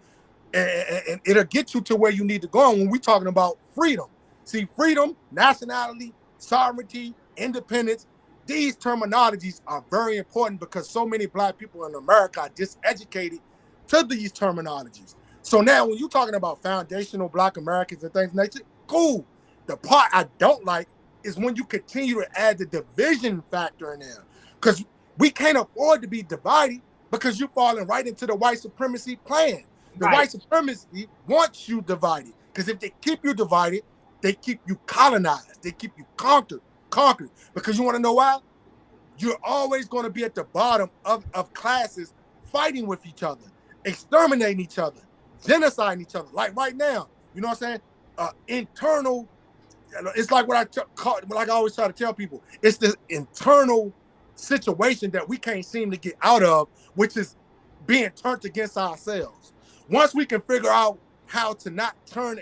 and it'll get you to where you need to go. And when we're talking about freedom, see, freedom, nationality, sovereignty, independence, these terminologies are very important because so many black people in America are diseducated to these terminologies. So now when you're talking about foundational Black Americans and things like that, cool. The part I don't like is when you continue to add the division factor in there. Because we can't afford to be divided because you're falling right into the white supremacy plan. The Right. white supremacy wants you divided because if they keep you divided, they keep you colonized. They keep you conquered. Because you want to know why? You're always going to be at the bottom of classes fighting with each other, exterminating each other, genociding each other. Like right now, you know what I'm saying? Internal, it's like like I always try to tell people, it's this internal situation that we can't seem to get out of, which is being turned against ourselves. Once we can figure out how to not turn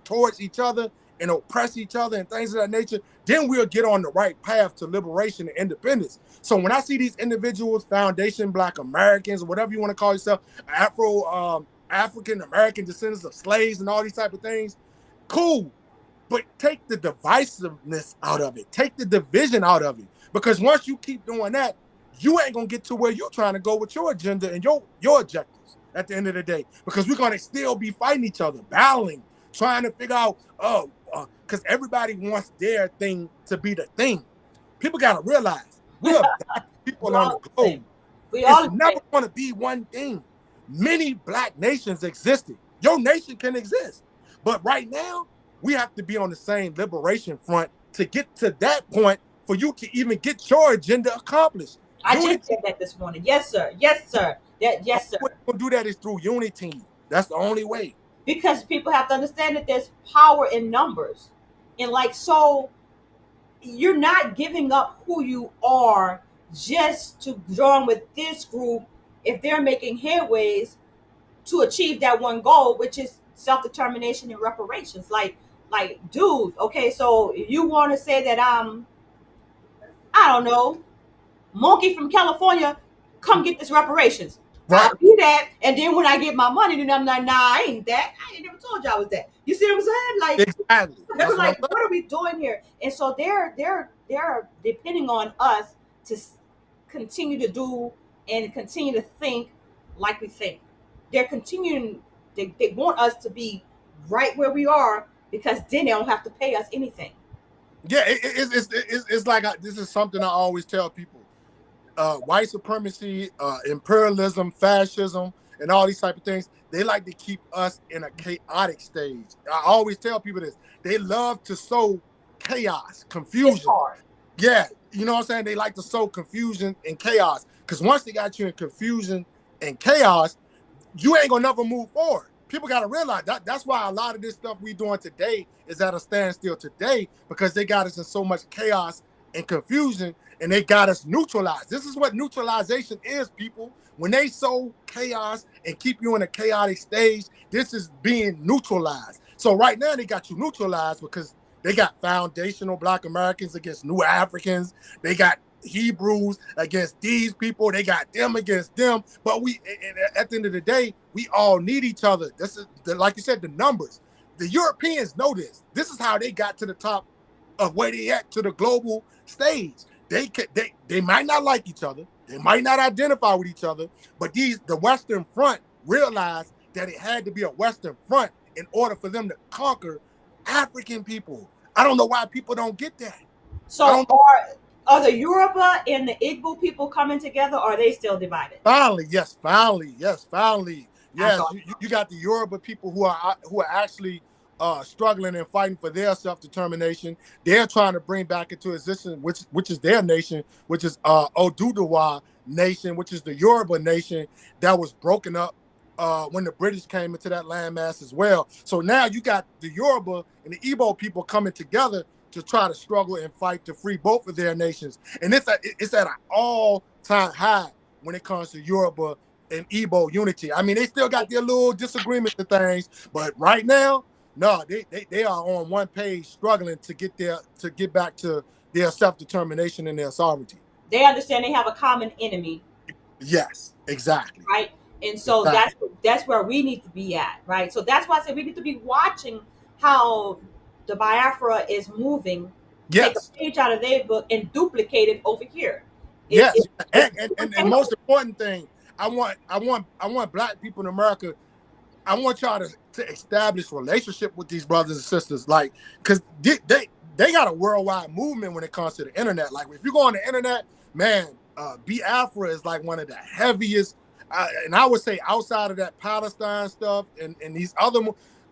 towards each other and oppress each other and things of that nature, then we'll get on the right path to liberation and independence. So when I see these individuals, Foundation Black Americans, or whatever you want to call yourself, African American descendants of slaves and all these type of things, cool. But take the divisiveness out of it. Take the division out of it. Because once you keep doing that, you ain't gonna get to where you're trying to go with your agenda and your objectives at the end of the day. Because we're gonna still be fighting each other, battling, trying to figure out, because everybody wants their thing to be the thing. People gotta realize we are people on the globe. It's never gonna be one thing. Many black nations existed. Your nation can exist. But right now, we have to be on the same liberation front to get to that point for you to even get your agenda accomplished. I just said that this morning. Yes, sir. Yes, sir. Yes, sir. The way we're gonna do that is through unity. That's the only way. Because people have to understand that there's power in numbers. And so you're not giving up who you are just to join with this group if they're making headways to achieve that one goal, which is self-determination and reparations. Like, dude, okay, so you want to say that I don't know, monkey from California, come get this reparations. Right. I'll do that, and then when I get my money, then I'm like, nah, I ain't that. I ain't never told you I was that. You see what I'm saying? Like, exactly. They're like, what are we doing here? And so they're depending on us to continue to do and continue to think like we think. They're continuing. They want us to be right where we are, because then they don't have to pay us anything. Yeah, it's like this is something I always tell people. White supremacy, imperialism, fascism, and all these type of things, they like to keep us in a chaotic stage. I always tell people this. They love to sow chaos, confusion. It's hard. Yeah, you know what I'm saying? They like to sow confusion and chaos. Because once they got you in confusion and chaos, you ain't gonna never move forward. People gotta realize that's why a lot of this stuff we doing today is at a standstill today, because they got us in so much chaos and confusion, and they got us neutralized. This is what neutralization is, people. When they sow chaos and keep you in a chaotic stage, this is being neutralized. So right now they got you neutralized because they got foundational Black Americans against New Africans. They got Hebrews against these people. They got them against them. But we, at the end of the day, we all need each other. This is, like you said, the numbers. The Europeans know this. This is how they got to the top of where they at to the global stage. They might not like each other. They might not identify with each other. But the Western Front realized that it had to be a Western Front in order for them to conquer African people. I don't know why people don't get that. So are the Yoruba and the Igbo people coming together, or are they still divided? Finally, yes. Yes, you got the Yoruba people who are actually struggling and fighting for their self-determination. They're trying to bring back into existence, which is their nation, which is Oduduwa nation, which is the Yoruba nation that was broken up when the British came into that landmass as well. So now you got the Yoruba and the Igbo people coming together to try to struggle and fight to free both of their nations. And it's at an all-time high when it comes to Yoruba and Igbo unity. I mean, they still got their little disagreements and things, but right now, no, they are on one page struggling to get back to their self-determination and their sovereignty. They understand they have a common enemy. Yes, exactly. Right? And so that's where we need to be at, right? So that's why I said we need to be watching how the Biafra is moving. Yes. Take a page out of their book and duplicate it over here. Yes, and most important thing, I want Black people in America. I want y'all to establish relationship with these brothers and sisters, like, because they got a worldwide movement when it comes to the internet. Like, if you go on the internet, man, Biafra is like one of the heaviest, and I would say outside of that Palestine stuff and these other,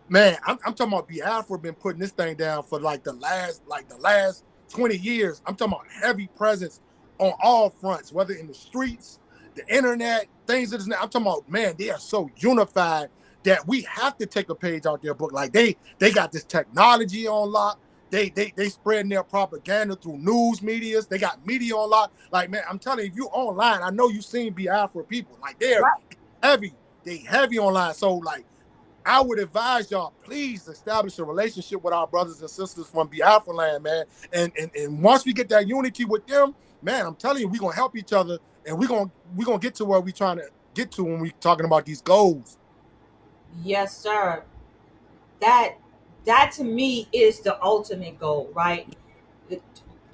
man, I'm talking about Biafra been putting this thing down for like the last 20 years. I'm talking about heavy presence on all fronts, whether in the streets, the internet, things of this. I'm talking about, man, they are so unified that we have to take a page out their book. Like they got this technology on lock. They spreading their propaganda through news medias. They got media on lock. Like, man, I'm telling you, if you online, I know you've seen Biafra people. Like, they're heavy. They heavy online. So, like, I would advise y'all, please establish a relationship with our brothers and sisters from Biafra land, man. And once we get that unity with them, man, I'm telling you, we're gonna help each other, and we're gonna get to where we're trying to get to when we're talking about these goals. Yes, sir. That to me is the ultimate goal, right?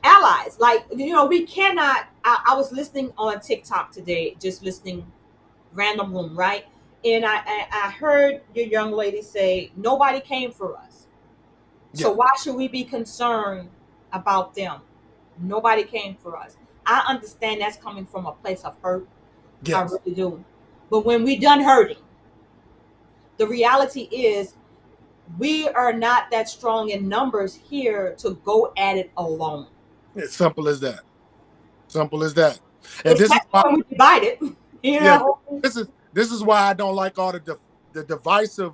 Allies, like, we cannot. I was listening on TikTok today, just listening random room, right? And I heard your young lady say nobody came for us, so Yeah. why should we be concerned about them? Nobody came for us. I understand that's coming from a place of hurt. I Yes. really do. But when we done hurting, the reality is we are not that strong in numbers here to go at it alone. It's simple as that. Simple as that. And this is Especially why, when we divide it. You yeah, know? this is why I don't like all the divisive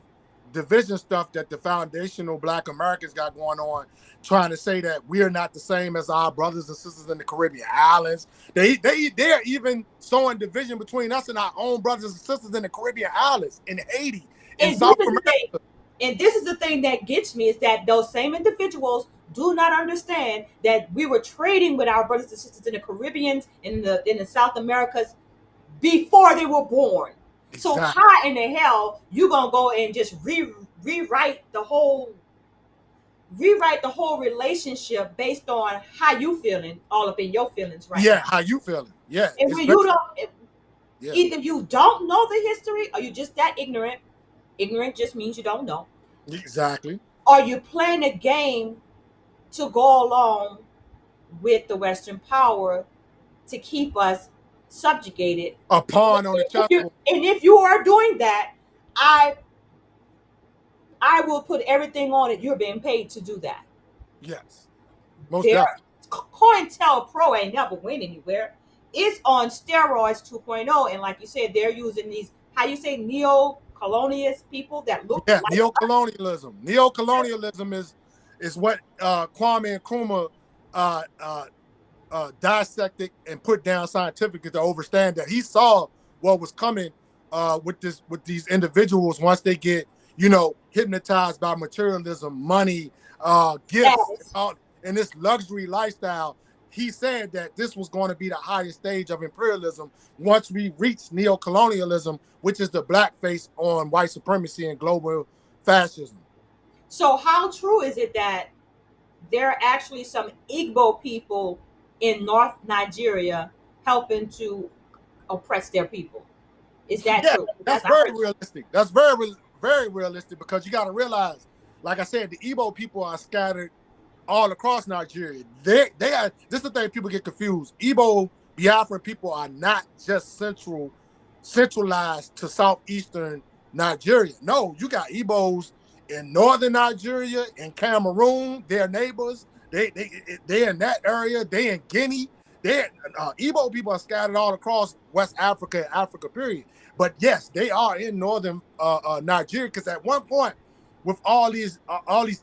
division stuff that the foundational Black Americans got going on, trying to say that we're not the same as our brothers and sisters in the Caribbean islands. They're even sowing division between us and our own brothers and sisters in the Caribbean islands, in Haiti, in And this South is the America. thing. And this is the thing that gets me, is that those same individuals do not understand that we were trading with our brothers and sisters in the Caribbean, in the South Americas, before they were born. So Exactly. how in the hell you gonna go and just rewrite the whole relationship based on how you feeling, all up in your feelings right Yeah, now? how you feeling? Yeah, And it's when very, you don't, yeah, either you don't know the history, or you just that ignorant. Ignorant just means you don't know. exactly. Or you playing a game to go along with the Western power to keep us subjugated. A pawn on the If you chessboard. and if you are doing that, I I will put everything on it. You're being paid to do that. Yes, most There, definitely. COINTELPRO ain't never went anywhere. It's on steroids 2.0, and like you said, they're using these, how you say, neo-colonialist people that look Yeah, like us. neocolonialism. Neocolonialism is what Kwame Nkrumah uh, uh, dissected and put down scientifically to understand that he saw what was coming with these individuals once they get hypnotized by materialism, money, gifts, Status. and this luxury lifestyle. He said that this was going to be the highest stage of imperialism once we reach neocolonialism, which is the blackface on white supremacy and global fascism. So how true is it that there are actually some Igbo people in North Nigeria helping to oppress their people? Is that Yeah, true? that's I very heard. realistic. That's very realistic because you got to realize, like I said, the Igbo people are scattered all across Nigeria. They are. This is the thing people get confused. Igbo Biafran people are not just centralized to southeastern Nigeria. No, you got Igbos in northern Nigeria, in Cameroon, their neighbors. They in that area. They in Guinea. They Igbo people are scattered all across West Africa and Africa. Period. But yes, they are in northern Nigeria because at one point, with all these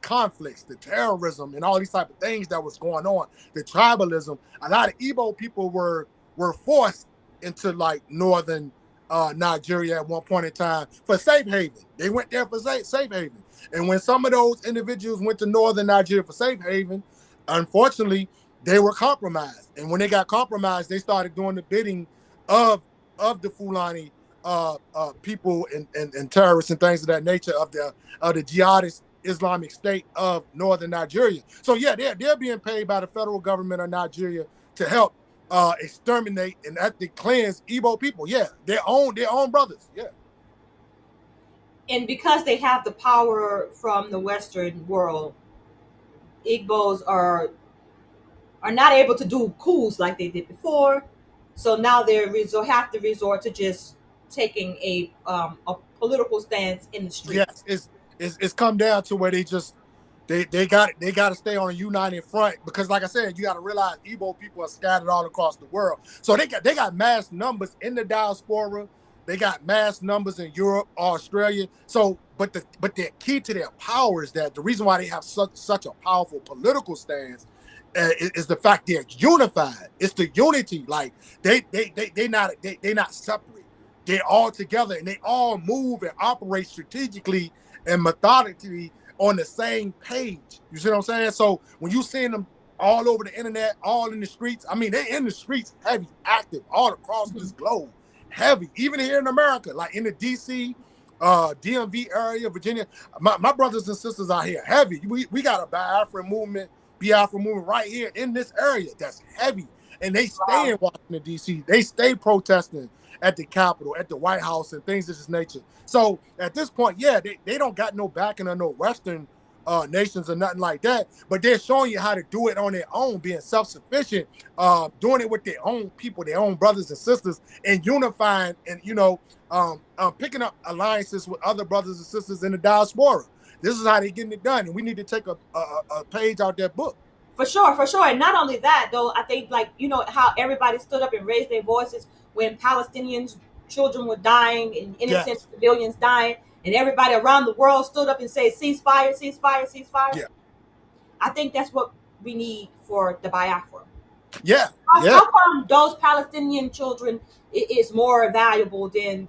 conflicts, the terrorism and all these type of things that was going on, the tribalism, a lot of Igbo people were forced into like northern Nigeria at one point in time for safe haven. They went there for safe haven. And when some of those individuals went to northern Nigeria for safe haven, unfortunately, they were compromised. And when they got compromised, they started doing the bidding of the Fulani people and terrorists and things of that nature of the jihadist Islamic State of northern Nigeria. So yeah, they're being paid by the federal government of Nigeria to help exterminate and ethnically cleanse Igbo people. Yeah, their own brothers. Yeah. And because they have the power from the Western world, Igbos are not able to do coups like they did before. So now have to resort to just taking a political stance in the Yes, streets. it's come down to where they got to stay on a united front because, like I said, you got to realize Igbo people are scattered all across the world. So they got mass numbers in the diaspora. They got mass numbers in Europe, Australia. So, but the key to their power is that the reason why they have such a powerful political stance is the fact they're unified. It's the unity. Like they not separate. they're all together and they all move and operate strategically and methodically on the same page. You see what I'm saying? So when you seeing them all over the internet, all in the streets, I mean, they're in the streets heavy, active, all across this globe, heavy, even here in America, like in the DC, DMV area, Virginia. My brothers and sisters out here, heavy. We got a Biafra movement right here in this area that's heavy. And they stay in Washington, D.C. They stay protesting at the Capitol, at the White House, and things of this nature. So at this point, yeah, they don't got no backing of no Western nations or nothing like that, but they're showing you how to do it on their own, being self-sufficient, doing it with their own people, their own brothers and sisters, and unifying and, picking up alliances with other brothers and sisters in the diaspora. This is how they're getting it done, and we need to take a page out that book. For sure. And not only that, though, I think, how everybody stood up and raised their voices when Palestinians, children were dying and innocent civilians dying, and everybody around the world stood up and said, ceasefire, ceasefire, ceasefire. Yeah. I think that's what we need for the Biafra. Yeah. How come those Palestinian children is more valuable than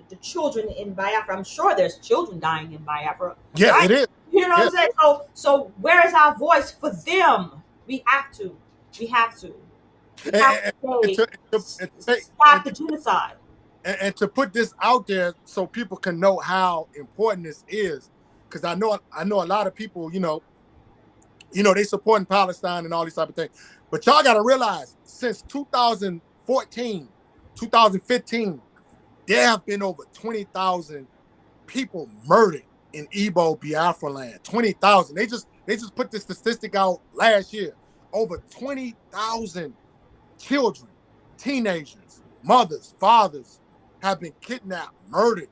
the children in Biafra? I'm sure there's children dying in Biafra. Yeah, right? it is. You know what I'm saying? So where is our voice for them? We have to. Stop the genocide. And to put this out there so people can know how important this is, because I know a lot of people, they supporting Palestine and all these type of things. But y'all got to realize, since 2014, 2015, there have been over 20,000 people murdered in Igbo Biafra land. 20,000. They just put this statistic out last year. Over 20,000 children, teenagers, mothers, fathers have been kidnapped, murdered,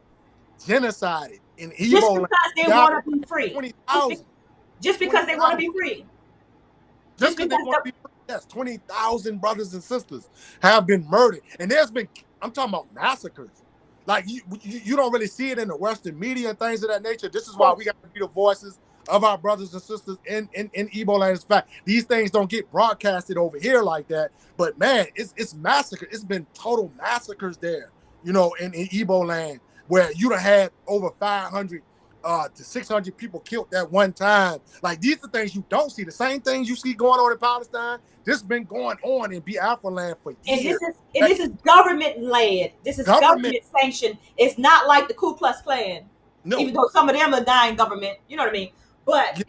genocided in Igbo land. Just because they want to be free. 20,000. Just because they want to be free. Just because they want to be free. Yes, 20,000 brothers and sisters have been murdered. And I'm talking about massacres. Like you don't really see it in the Western media and things of that nature. This is why we got to be the voices of our brothers and sisters in Igbo land. In fact, these things don't get broadcasted over here like that. But man, it's massacre. It's been total massacres there, in Igbo land, where you done had over 500 to 600 people killed that one time. Like, these are things you don't see. The same things you see going on in Palestine, this has been going on in Biafra land for years. And this is government led. This is government sanctioned. It's not like the Ku Klux Klan. No. Even though some of them are dying government, you know what I mean? But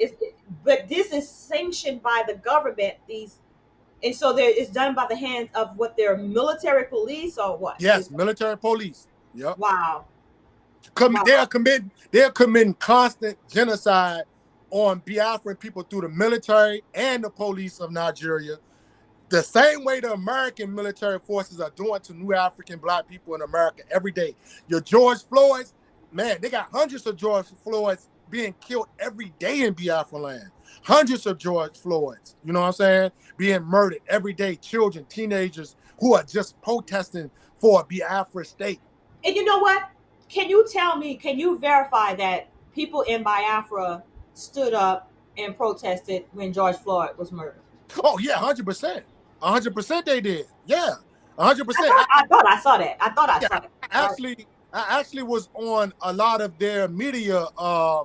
but this is sanctioned by the government. And so it's done by the hands of what, their military police or what? Yes, military police. Yep. Wow. They're committing constant genocide on Biafran people through the military and the police of Nigeria, the same way the American military forces are doing to New African Black people in America every day. Your George Floyds, man, they got hundreds of George Floyds being killed every day in Biafra land. Hundreds of George Floyds, you know what I'm saying, being murdered every day. Children, teenagers who are just protesting for a Biafra state. And you know what? Can you verify that people in Biafra stood up and protested when George Floyd was murdered? Oh, yeah, 100%. 100% they did. Yeah, 100%. I thought I saw that. I saw that. I actually was on a lot of their media. I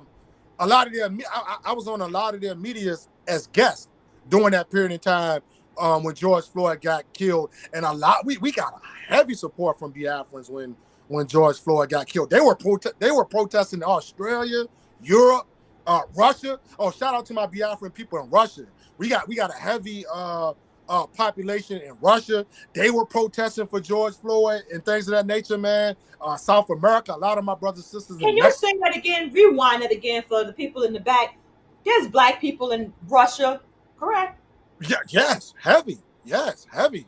was on a lot of their medias as guests during that period of time when George Floyd got killed. And we got a heavy support from Biafrans when George Floyd got killed. They were protesting in Australia, Europe, Russia. Oh, shout out to my Biafran people in Russia. We got a heavy population in Russia. They were protesting for George Floyd and things of that nature, man. South America, a lot of my brothers and sisters. Can you say that again? Rewind it again for the people in the back. There's Black people in Russia, correct? Yeah, yes, heavy. Yes, heavy.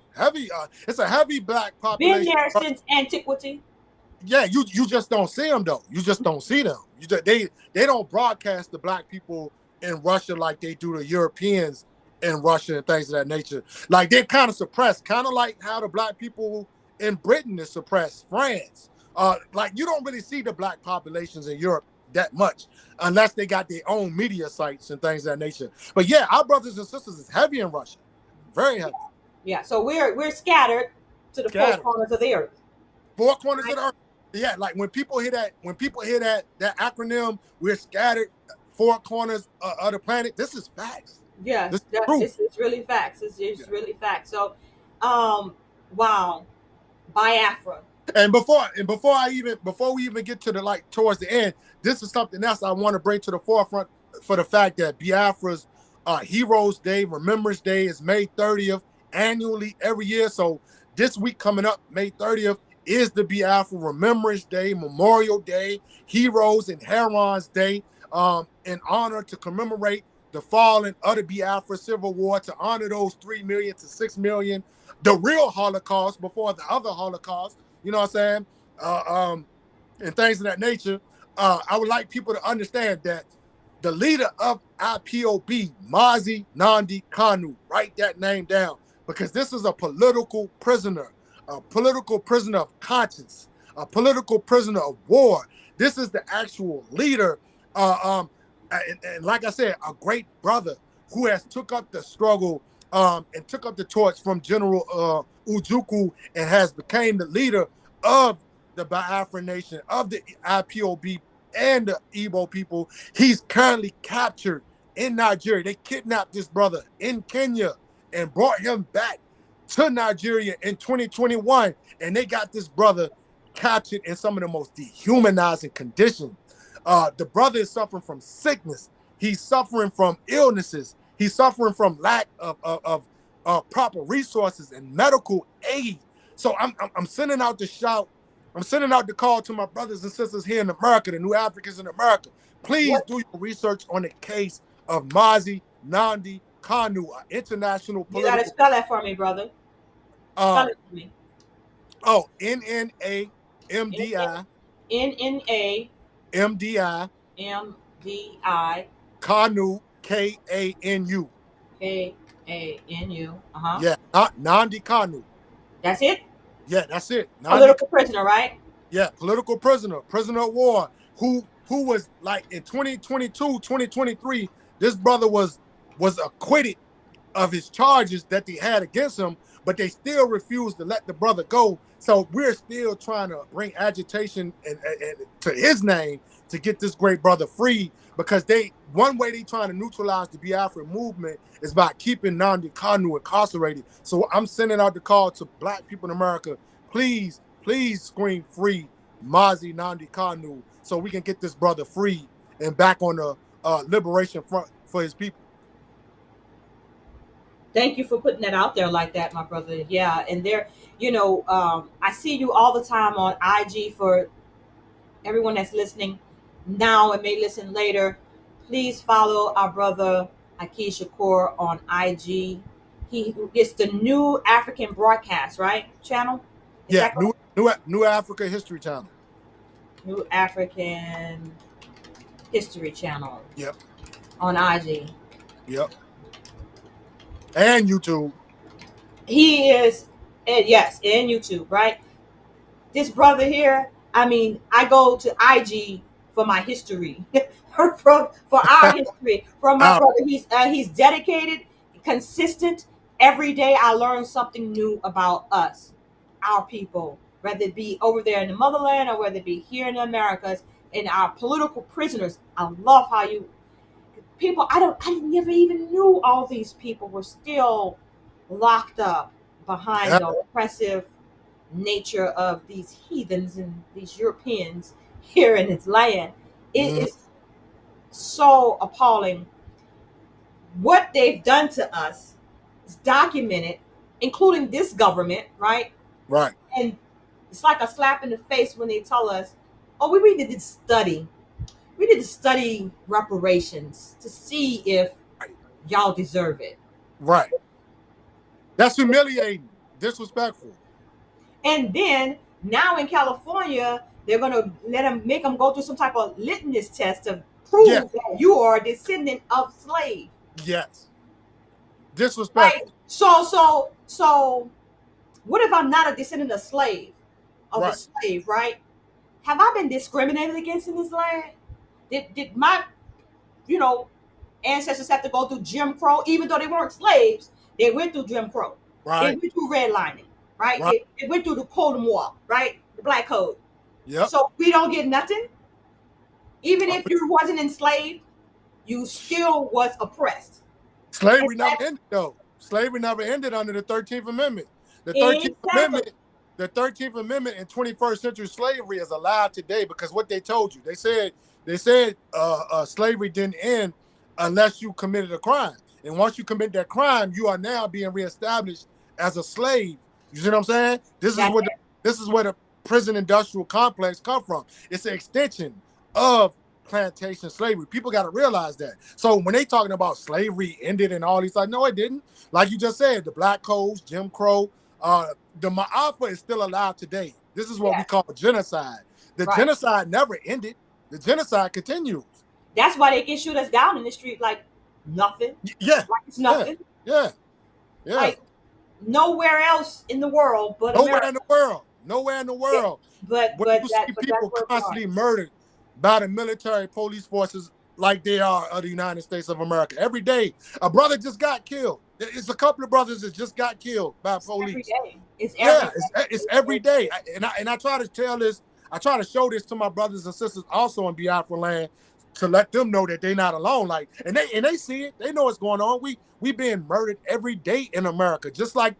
It's a heavy Black population. Been there since antiquity. Yeah, you just don't see them though. You just don't see them. They don't broadcast the Black people in Russia like they do the Europeans in Russia and things of that nature. Like, they're kind of suppressed, kind of like how the Black people in Britain is suppressed, France. Like, you don't really see the Black populations in Europe that much unless they got their own media sites and things of that nature. But yeah, our brothers and sisters is heavy in Russia, very heavy. Yeah, so we're scattered to the four corners of the earth. Four corners of the earth. Yeah, like when people hear that acronym, we're scattered four corners of the planet. This is facts. This Yes, is true. it's really facts. It's Yeah. really facts. So, wow, Biafra. And before we even get to the like towards the end, this is something else I want to bring to the forefront for the fact that Biafra's Heroes Day, Remembrance Day is May 30th annually every year. So this week coming up, May 30th, is the Biafra Remembrance Day, Memorial Day, Heroes and Herons Day, in honor to commemorate the fallen of the Biafra Civil War, to honor those 3 million to 6 million, the real Holocaust before the other Holocaust. You know what I'm saying? And things of that nature. I would like people to understand that the leader of IPOB, Mazi Nnamdi Kanu, write that name down, because this is a political prisoner of conscience, a political prisoner of war. This is the actual leader, and like I said, a great brother who has took up the struggle and took up the torch from General Ojukwu, and has became the leader of the Biafra Nation, of the IPOB and the Igbo people. He's currently captured in Nigeria. They kidnapped this brother in Kenya and brought him back to Nigeria in 2021. And they got this brother captured in some of the most dehumanizing conditions. The brother is suffering from sickness. He's suffering from illnesses. He's suffering from lack of proper resources and medical aid. So I'm sending out the shout. I'm sending out the call to my brothers and sisters here in America, the New Africans in America. Please do your research on the case of Mazi Nnamdi Kanu, an international You gotta political. spell that for me, brother. Spell it for me. Nnamdi Nnamdi Kanu, Kanu. Kanu. Yeah, Nnamdi Kanu. That's it. Yeah, that's it. Political prisoner, right? Yeah, political prisoner of war, who was like in 2022, 2023, this brother was acquitted of his charges that they had against him, but they still refused to let the brother go. So we're still trying to bring agitation and to his name to get this great brother free, because one way they trying to neutralize the Biafra movement is by keeping Nnamdi Kanu incarcerated. So I'm sending out the call to Black people in America, please scream free Mazi Nnamdi Kanu, so we can get this brother free and back on the liberation front for his people. Thank you for putting that out there like that, my brother. Yeah, and there, I see you all the time on IG. For everyone that's listening now and may listen later, please follow our brother Shakur on IG. It's the New African Broadcast, right? Channel? Is Yeah, that New Africa History Channel. New African History Channel. Yep. On IG. Yep. And YouTube. He is, yes, and YouTube, right? This brother here, I go to IG for my history, for our history, from my brother. He's dedicated, consistent. Every day I learn something new about us, our people, whether it be over there in the motherland or whether it be here in the Americas, and our political prisoners. I love how people, I never even knew all these people were still locked up behind the oppressive nature of these heathens and these Europeans here in this land. It is so appalling. What they've done to us is documented, including this government, right? Right. And it's like a slap in the face when they tell us, oh, we need to study. We need to study reparations to see if y'all deserve it. Right. That's humiliating, disrespectful. And then now in California, they're going to make them go through some type of litmus test to prove that you are a descendant of slave. Yes. Disrespectful. Right? So what if I'm not a descendant of slave? A slave, right? Have I been discriminated against in this land? Did my, ancestors have to go through Jim Crow, even though they weren't slaves? They went through Jim Crow. Right. They went through redlining, right? They went through the Code of War, right? The Black Code. Yep. So we don't get nothing. Even if you wasn't enslaved, you still was oppressed. Slavery never ended, though. Slavery never ended under the 13th Amendment. The 13th Exactly. Amendment, the 13th Amendment in 21st century slavery is alive today because what they told you. They said slavery didn't end unless you committed a crime. And once you commit that crime, you are now being reestablished as a slave. You see what I'm saying? This is where the prison industrial complex come from. It's an extension of plantation slavery. People got to realize that. So when they talking about slavery ended and all these, like, no, it didn't. Like you just said, the Black Codes, Jim Crow, the Ma'afa is still alive today. This is what we call genocide. The genocide never ended. The genocide continues. That's why they can shoot us down in the street like nothing. Yeah. Like it's nothing. Yeah. Like nowhere else in the world but nowhere America. in the world. Nowhere in the world. But you see people constantly murdered by the military police forces like they are of the United States of America. Every day, a brother just got killed. It's a couple of brothers that just got killed by police. Every day. It's every day. And I try to tell this, I try to show this to my brothers and sisters also in Biafra land to let them know that they're not alone. Like, and they see it. They know what's going on. We being murdered every day in America, just like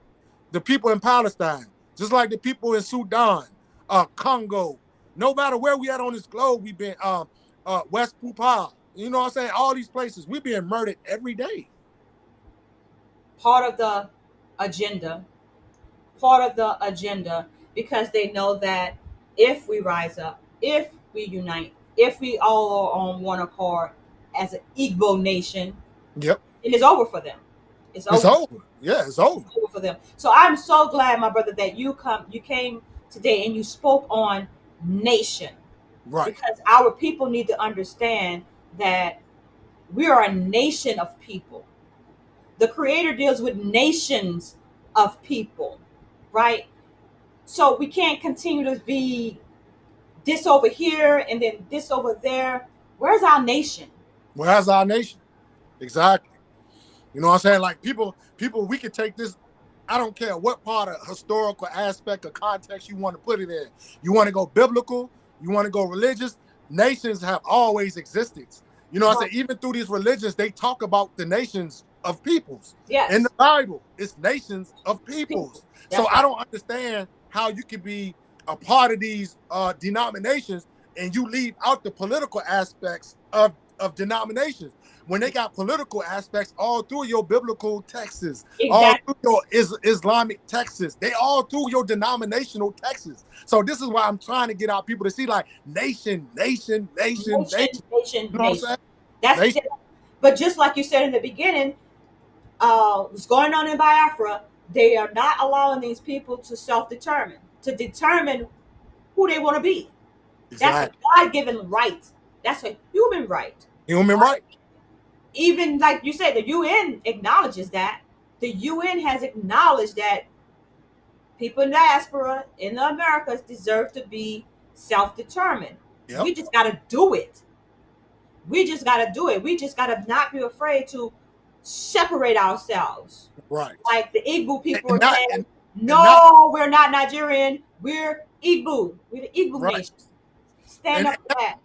the people in Palestine, just like the people in Sudan, Congo. No matter where we at on this globe, we've been West Pupa. You know what I'm saying? All these places, we're being murdered every day. Part of the agenda, because they know that if we rise up, if we unite, if we all are on one accord as an Igbo nation, it is over for them. It's over. Yeah, it's over. It's over for them. So I'm so glad, my brother, that you came today and you spoke on nation. Right. Because our people need to understand that we are a nation of people. The Creator deals with nations of people, right? So we can't continue to be this over here and then this over there. Where's our nation? Where's our nation? Exactly. You know what I'm saying? Like people, we can take this. I don't care what part of historical aspect or context you want to put it in. You want to go biblical, you want to go religious. Nations have always existed. You know what I'm saying? Even through these religions, they talk about the nations of peoples. Yes. In the Bible, it's nations of peoples. So I don't understand how you can be a part of these denominations and you leave out the political aspects of denominations. When they got political aspects all through your biblical texts, all through your Islamic texts, they all through your denominational texts. So this is why I'm trying to get our people to see like nation. You know what I'm saying? That's but just like you said in the beginning, what's going on in Biafra, they are not allowing these people to self-determine, to determine who they want to be. Exactly. That's a God-given right. That's a human right. Human right. Even like you said, the UN acknowledges that. The UN has acknowledged that people in diaspora in the Americas deserve to be self-determined. Yep. We just got to do it. We just got to not be afraid to separate ourselves. Right. Like the Igbo people are saying, no, we're not Nigerian. We're Igbo. We're the Igbo nation. Stand up for that.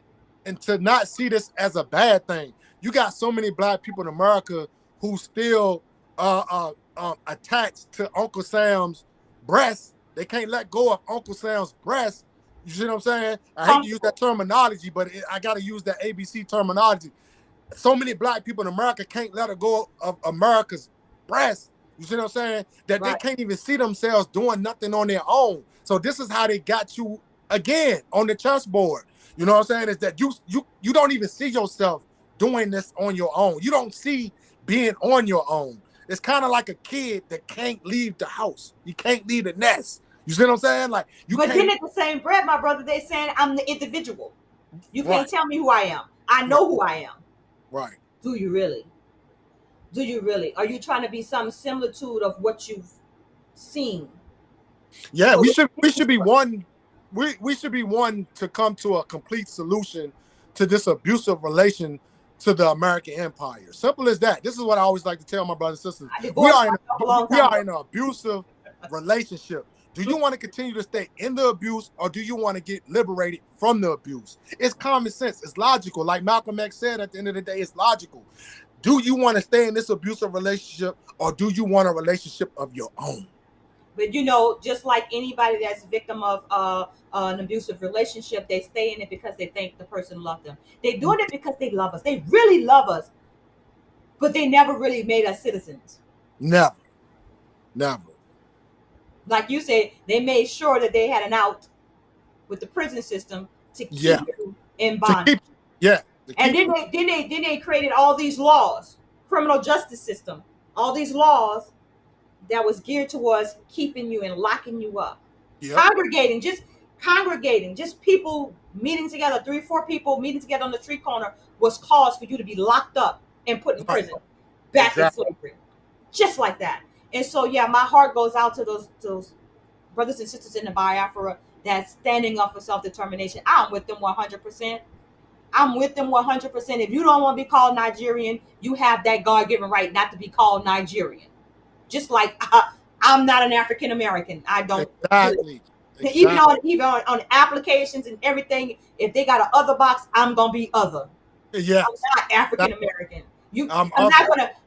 And to not see this as a bad thing. You got so many black people in America who still attached to Uncle Sam's breast. They can't let go of Uncle Sam's breast. You see what I'm saying? I hate to use that terminology, but I got to use that ABC terminology. So many black people in America can't let her go of America's breast. You see what I'm saying? That they can't even see themselves doing nothing on their own. So this is how they got you again on the chessboard. You know what I'm saying? Is that you don't even see yourself doing this on your own. You don't see being on your own. It's kind of like a kid that can't leave the house. You can't leave the nest. You see what I'm saying? Like but then at the same breath, my brother, they saying I'm the individual. You can't tell me who I am. I know who I am. Right. Do you really? Do you really? Are you trying to be some similitude of what you've seen? Yeah, we should be one. We should be one to come to a complete solution to this abusive relation to the American empire. Simple as that. This is what I always like to tell my brothers and sisters. We are in an abusive relationship. Do you want to continue to stay in the abuse, or do you want to get liberated from the abuse? It's common sense. It's logical. Like Malcolm X said, at the end of the day, it's logical. Do you want to stay in this abusive relationship, or do you want a relationship of your own? But you know, just like anybody that's a victim of an abusive relationship, they stay in it because they think the person loved them. They're doing it because they love us. They really love us, but they never really made us citizens. Never. Never. Like you said, they made sure that they had an out with the prison system to keep you in bondage. And then they created all these laws, criminal justice system, all these laws that was geared towards keeping you and locking you up. Yep. Congregating, just people meeting together, 3 or 4 people meeting together on the street corner was cause for you to be locked up and put in prison, back in slavery, just like that. And so, yeah, my heart goes out to those brothers and sisters in the Biafra that's standing up for self-determination. I'm with them 100%. I'm with them 100%. If you don't want to be called Nigerian, you have that God-given right not to be called Nigerian. Just like I'm not an African American. I don't. Exactly. Even on applications and everything, if they got an other box, I'm gonna be other. Yeah. I'm not African American.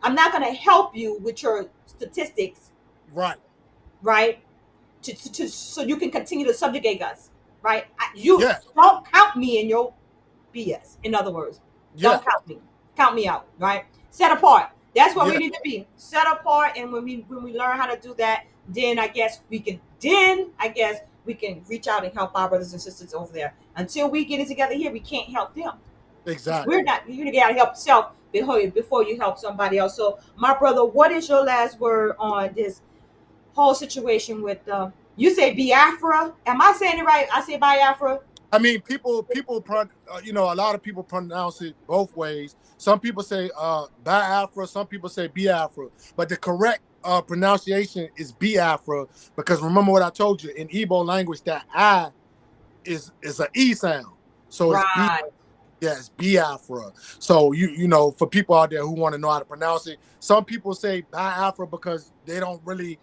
I'm not gonna help you with your statistics. Right. Right. So you can continue to subjugate us. Right. Don't count me in your BS. In other words, don't count me. Count me out. Right. Set apart. That's what we need to be, set apart. And when we learn how to do that, then I guess we can reach out and help our brothers and sisters over there. Until we get it together here, we can't help them. Exactly. You gotta help yourself before you help somebody else. So, my brother, what is your last word on this whole situation with you say Biafra? Am I saying it right? I say Biafra. I mean, people, a lot of people pronounce it both ways. Some people say Biafra, some people say Biafra, but the correct pronunciation is Biafra, because remember what I told you, in Igbo language, that I is an E sound. So it's Biafra. So you know, for people out there who want to know how to pronounce it, some people say Biafra because they don't really,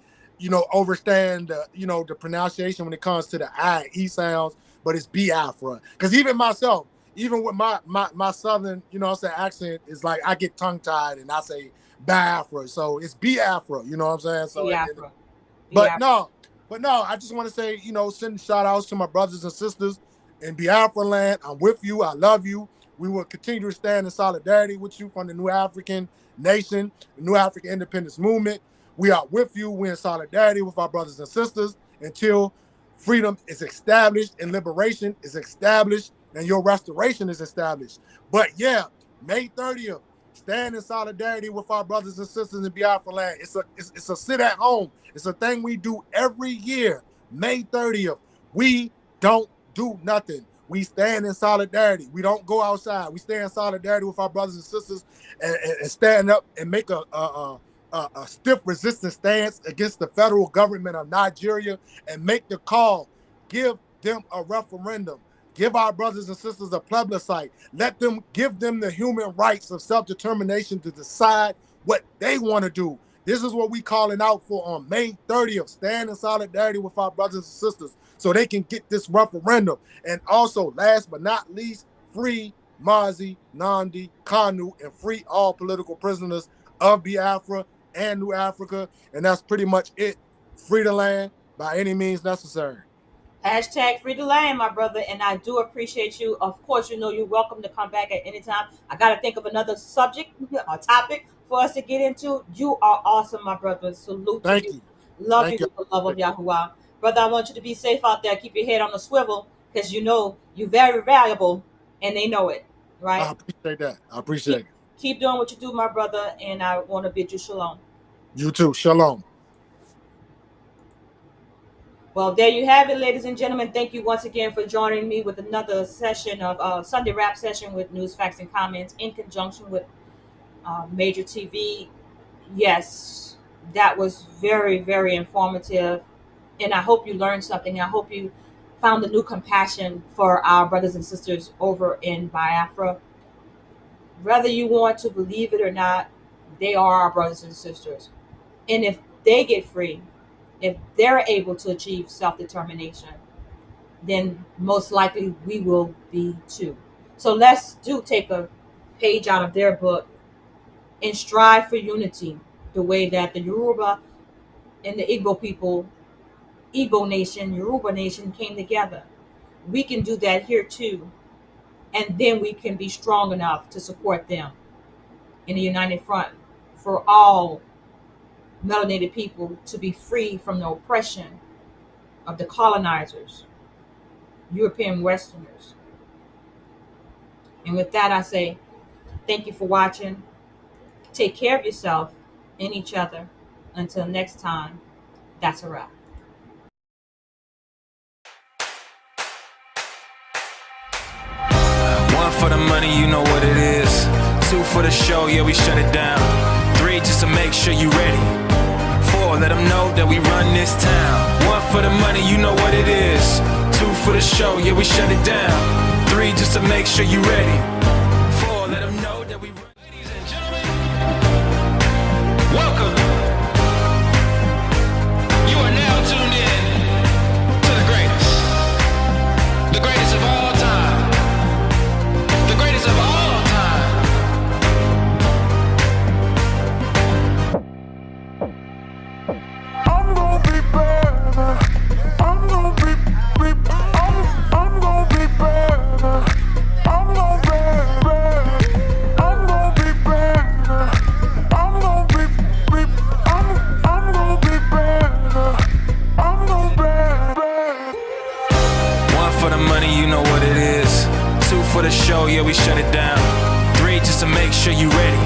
understand the pronunciation when it comes to the I E sounds. But it's Biafra. Because even myself, even with my southern, accent, is like I get tongue-tied and I say Biafra. So it's Biafra, you know what I'm saying? So Biafra. But no, I just want to say, send shout outs to my brothers and sisters in Biafra land. I'm with you. I love you. We will continue to stand in solidarity with you from the New African Nation, the New African Independence Movement. We are with you. We're in solidarity with our brothers and sisters until freedom is established and liberation is established and your restoration is established. But yeah, May 30th, stand in solidarity with our brothers and sisters in Biafra land. It's a sit at home. It's a thing we do every year. May 30th, we don't do nothing. We stand in solidarity. We don't go outside. We stand in solidarity with our brothers and sisters and stand up and make a stiff resistance stance against the federal government of Nigeria and make the call. Give them a referendum. Give our brothers and sisters a plebiscite. Give them the human rights of self-determination to decide what they want to do. This is what we calling out for on May 30th. Stand in solidarity with our brothers and sisters so they can get this referendum. And also, last but not least, free Mazi, Nnamdi Kanu, and free all political prisoners of Biafra and New Africa. And that's pretty much it. Free the land by any means necessary. Hashtag free the land, my brother. And I do appreciate you. Of course, you're welcome to come back at any time. I got to think of another subject or topic for us to get into. You are awesome, my brother. Salute to you. Love you with the love of Yahuwah. Brother, I want you to be safe out there. Keep your head on the swivel because you're very valuable and they know it, right? I appreciate that. I appreciate it. Keep doing what you do, my brother, and I want to bid you shalom. You too. Shalom. Well, there you have it, ladies and gentlemen. Thank you once again for joining me with another session of Sunday Rap Session with News, Facts, and Comments in conjunction with Major TV. Yes, that was very, very informative, and I hope you learned something. I hope you found a new compassion for our brothers and sisters over in Biafra. Whether you want to believe it or not, they are our brothers and sisters. And if they get free, if they're able to achieve self-determination, then most likely we will be too. So let's take a page out of their book and strive for unity, the way that the Yoruba and the Igbo people, Igbo nation, Yoruba nation came together. We can do that here too, and then we can be strong enough to support them in a united front for all melanated people to be free from the oppression of the colonizers, European Westerners. And with that, I say thank you for watching. Take care of yourself and each other. Until next time, that's a wrap. One for the money, you know what it is. Two for the show, yeah, we shut it down. Three, just to make sure you ready. Four, let them know that we run this town. One for the money, you know what it is. Two for the show, yeah, we shut it down. Three, just to make sure you ready. Four, let them know that we run. Ladies and gentlemen, welcome. You are now tuned in to the greatest. The greatest of all time. The greatest of all time. I'm gonna be better. I'm gonna be I'm gonna be better. I'm gonna be better. I'm gonna be better. I'm gonna be I'm gonna be better. I'm gonna be better. One for the money, you know what it is. Two for the show, yeah, we shut it down. Three, just to make sure you ready.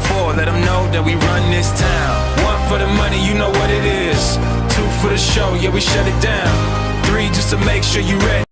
Four, let them know that we run this town. One for the money, you know what it is. Two for the show, yeah, we shut it down. Three, just to make sure you ready.